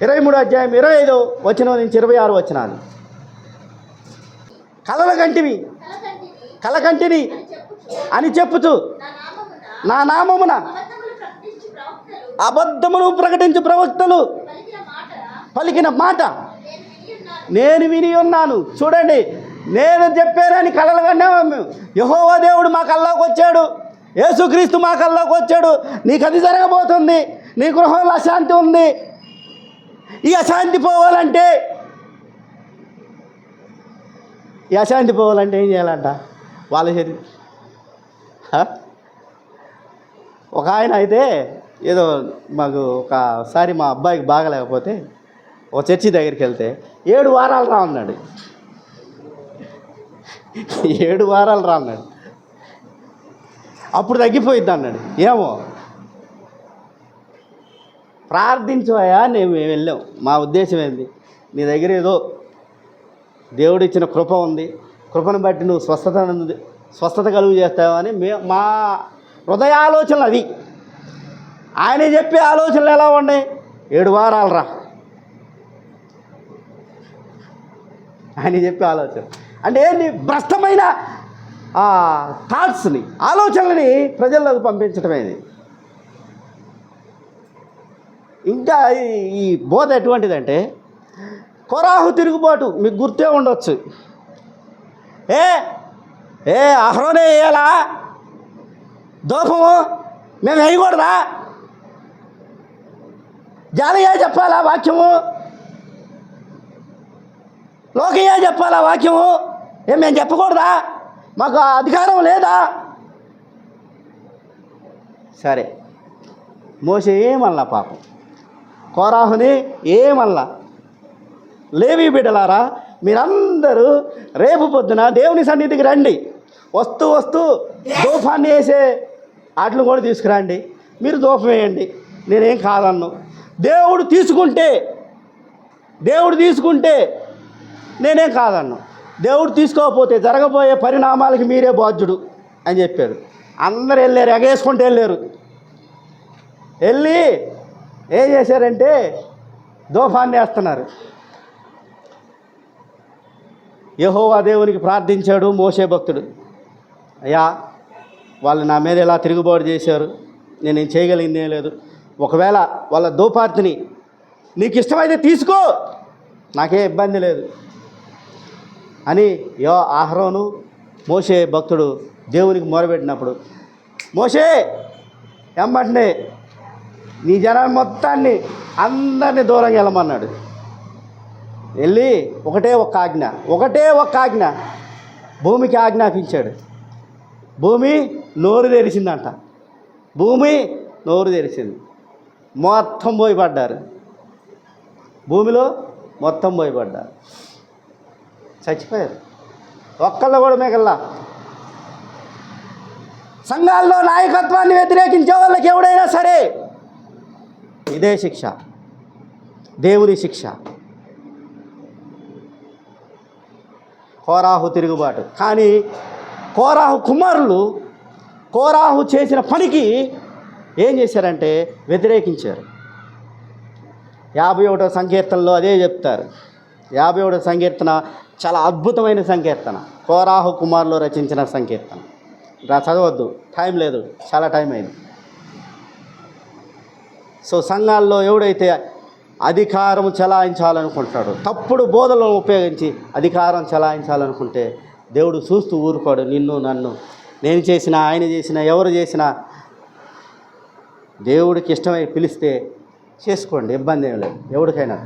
25వ వచనం నుంచి 26వ వచనాలు. కలకంటిని అని చెప్పుచు నా నామమున అబద్ధమును ప్రకటించు ప్రవక్తలు పలికిన మాట నేను విని ఉన్నాను. చూడండి, నేను చెప్పానని కలలు కన్నాము. యెహోవా దేవుడు మా కల్లోకి వచ్చాడు, యేసుక్రీస్తు మా కల్లోకి వచ్చాడు. నీకు అది జరగబోతుంది, నీ గృహంలో అశాంతి ఉంది. ఈ అశాంతి పోవాలంటే ఏం చేయాలంట? వాళ్ళ శరీరం ఒక ఆయన అయితే ఏదో మాకు ఒకసారి మా అబ్బాయికి బాగలేకపోతే ఒక చర్చి దగ్గరికి వెళ్తే 7 వారాలు రా అన్నాడు. 7 వారాలు రా అన్నాడు. అప్పుడు తగ్గిపోయిద్ది అన్నాడు. ఏమో ప్రార్థించవయ్యా, మేము వెళ్ళాం. మా ఉద్దేశం ఏంది, నీ దగ్గర ఏదో దేవుడిచ్చిన కృప ఉంది, కృపను బట్టి నువ్వు స్వస్థత కలుగు చేస్తావని మా హృదయ ఆలోచనలు అది. ఆయన చెప్పే ఆలోచనలు ఎలా ఉన్నాయి? 7 వారాలు రా ఆయన చెప్పే ఆలోచన అంటే ఏంటి? భ్రష్టమైన థాట్స్ని, ఆలోచనలని ప్రజల్లోకి పంపించటమేది. ఇంకా ఈ బోధ ఎటువంటిదంటే, కొరాహు తిరుగుబాటు మీకు గుర్తే ఉండొచ్చు. అహరోనే వేయాలా దోపము, మేము వేయకూడదా? జాలియా చెప్పాలా వాక్యము? లోకయ్యా చెప్పాలా వాక్యము? మేము చెప్పకూడదా? మాకు అధికారం లేదా? సరే, మోసే ఏమల్లా పాపం, కోరాహుని ఏమల్లా. లేవి బిడ్డలారా, మీరందరూ రేపు పొద్దున దేవుని సన్నిధికి రండి. వస్తూ ధూపాన్ని వేసే వాటిని కూడా తీసుకురండి. మీరు ధూపం వేయండి, నేనేం కాదన్ను. దేవుడు తీసుకుంటే నేనేం కాదన్ను. దేవుడు తీసుకోకపోతే జరగబోయే పరిణామాలకి మీరే బాధ్యుడు అని చెప్పారు. అందరు వెళ్ళారు, ఎగేసుకుంటూ వెళ్ళి ఏం చేశారంటే ధూపాన్ని వేస్తున్నారు. యెహోవా దేవునికి ప్రార్థించాడు మోషే భక్తుడు. అయ్యా, వాళ్ళు నా మీద ఎలా తిరుగుబాటు చేశారు, నేనేం చేయగలిగింది ఏం లేదు. ఒకవేళ వాళ్ళ ధూపార్తిని నీకు ఇష్టమైతే తీసుకో, నాకే ఇబ్బంది లేదు అని అహరోను మోషే భక్తుడు దేవునికి మొరబెట్టినప్పుడు, మోషే ఎమ్మటనే నీ జనాన్ని మొత్తాన్ని అందరినీ దూరంగా వెళ్ళమన్నాడు. వెళ్ళి ఒకటే ఒక్క ఆజ్ఞ భూమికి ఆజ్ఞాపించాడు. భూమి నోరు తెరిచిందంట. మొత్తం పోయిపడ్డారు. భూమిలో మొత్తం పోయిపడ్డారు, చచ్చిపోయారు. ఒక్కళ్ళు కూడా మిగల్లా. సంఘాల్లో నాయకత్వాన్ని వ్యతిరేకించే వాళ్ళకి ఎవడైనా సరే ఇదే శిక్ష, దేవుని శిక్ష. కోరాహు తిరుగుబాటు. కానీ కోరాహు కుమారులు కోరాహు చేసిన పనికి ఏం చేశారంటే వ్యతిరేకించారు. 51వ సంకీర్తనలో అదే చెప్తారు. 51వ సంకీర్తన చాలా అద్భుతమైన సంకీర్తన, కోరాహు కుమారులు రచించిన సంకీర్తన. చదవద్దు, టైం లేదు, చాలా టైం అయింది. సో సంఘాల్లో ఎవడైతే అధికారం చలాయించాలనుకుంటాడు, తప్పుడు బోధలను ఉపయోగించి అధికారం చలాయించాలనుకుంటే దేవుడు చూస్తూ ఊరుకోడు. నిన్ను నన్ను, నేను చేసినా ఆయన చేసినా ఎవరు చేసినా దేవుడికి ఇష్టమై పిలిస్తే చేసుకోండి, ఇబ్బంది ఏం లేదు ఎవరికైనా.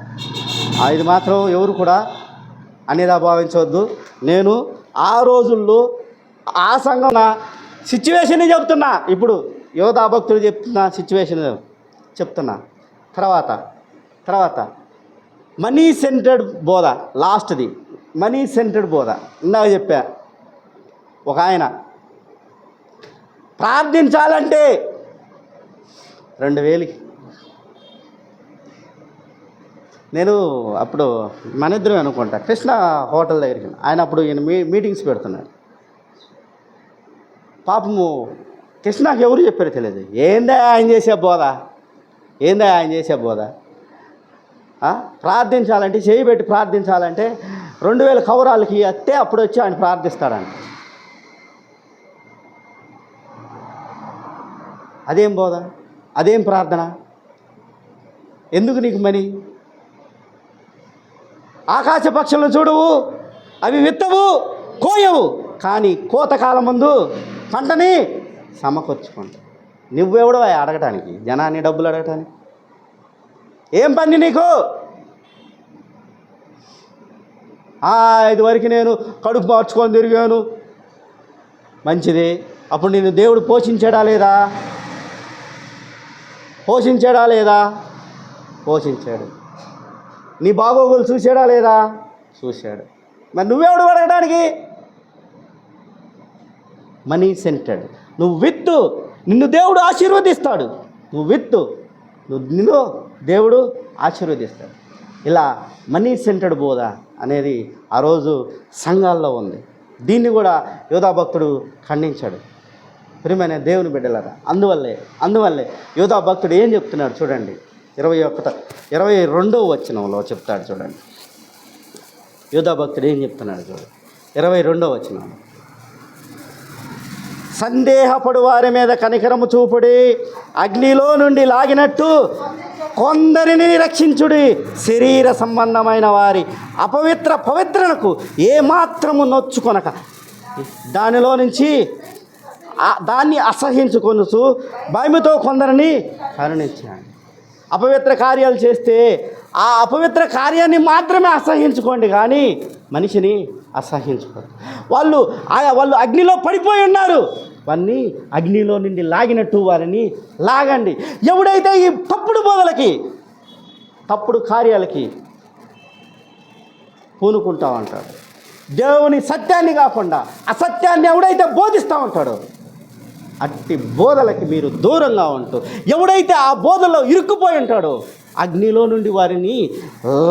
ఇది మాత్రం ఎవరు కూడా అనేదా భావించవద్దు. నేను ఆ రోజుల్లో ఆ సంఘం సిచ్యువేషన్ చెప్తున్నా, ఇప్పుడు యోధా భక్తుడు చెప్తున్న సిచ్యువేషన్ చెప్తున్నా. తర్వాత మనీ సెంటర్డ్ బోధ, లాస్ట్ది మనీ సెంటర్డ్ బోధ. ఇందాక చెప్పా, ఒక ఆయన ప్రార్థించాలంటే 2000. నేను అప్పుడు మన ఇద్దరం అనుకుంటా కృష్ణ హోటల్ దగ్గరికి ఆయన అప్పుడు ఈయన మీటింగ్స్ పెడుతున్నాడు. పాపము కృష్ణకి ఎవరు చెప్పారో తెలియదు. ఏందా ఆయన చేసే బోధ ప్రార్థించాలంటే చేయి పెట్టి ప్రార్థించాలంటే 2000 కౌరాలకి అత్తే అప్పుడు వచ్చి ఆయన ప్రార్థిస్తాడంట. అదేం బోధ, అదేం ప్రార్థన? ఎందుకు నీకు మనీ? ఆకాశ పక్షులను చూడవు, అవి విత్తవు కోయవు, కానీ కోతకాలం ముందు పంటని సమకూర్చుకుంటావు. నువ్వెవడో అడగటానికి, జనాన్ని డబ్బులు అడగటానికి? ఏం పని నీకు? ఇదివరకు నేను కడుపు మార్చుకొని తిరిగాను, మంచిది. అప్పుడు నేను దేవుడు పోషించాడా లేదా? పోషించాడు. నీ బాగోగులు చూశాడా లేదా? చూశాడు. మరి నువ్వెవడు అడగడానికి? Money centred. నువ్వు విత్తు, నిన్ను దేవుడు ఆశీర్వదిస్తాడు. నువ్వు విత్తు, నిన్ను దేవుడు ఆశీర్వదిస్తాడు. ఇలా మనీ సెంటర్డ్ బోధ అనేది ఆ రోజు సంఘాల్లో ఉంది. దీన్ని కూడా యోధా భక్తుడు ఖండించాడు. ప్రియమైన దేవుని బిడ్డలారా, అందువల్లే యోధా భక్తుడు ఏం చెప్తున్నాడు చూడండి. 22వ వచనంలో చెప్తాడు చూడండి. యోధా భక్తుడు ఏం చెప్తున్నాడు చూడండి. 22వ వచనంలో, సందేహపడు వారి మీద కనికరము చూపుడి, అగ్నిలో నుండి లాగినట్టు కొందరిని రక్షించుడి, శరీర సంబంధమైన వారి పవిత్రనకు ఏమాత్రము నొచ్చుకొనక దానిలో నుంచి దాన్ని అసహించుకొనుచు భయముతో కొందరిని కరుణించాడు. అపవిత్ర కార్యాలు చేస్తే ఆ అపవిత్ర కార్యాన్ని మాత్రమే అసహించుకోండి, కానీ మనిషిని అసహించుకోండి. వాళ్ళు అగ్నిలో పడిపోయి ఉన్నారు, వారిని అగ్నిలో నుండి లాగినట్టు వారిని లాగండి. ఎవడైతే ఈ తప్పుడు బోధలకి, తప్పుడు కార్యాలకి పూనుకుంటా ఉంటాడు, దేవుని సత్యాన్ని కాకుండా అసత్యాన్ని ఎవడైతే బోధిస్తూ ఉంటాడో అట్టి బోధలకి మీరు దూరంగా ఉంటూ, ఎవడైతే ఆ బోధలో ఇరుక్కుపోయి ఉంటాడో అగ్నిలో నుండి వారిని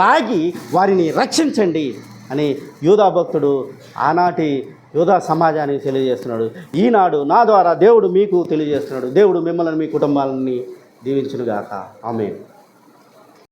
లాగి వారిని రక్షించండి అని యోధా భక్తుడు ఆనాటి యోధా సమాజానికి తెలియజేస్తున్నాడు. ఈనాడు నా ద్వారా దేవుడు మీకు తెలియజేస్తున్నాడు. దేవుడు మిమ్మల్ని, మీ కుటుంబాలని దీవించునుగాక. ఆమేన్.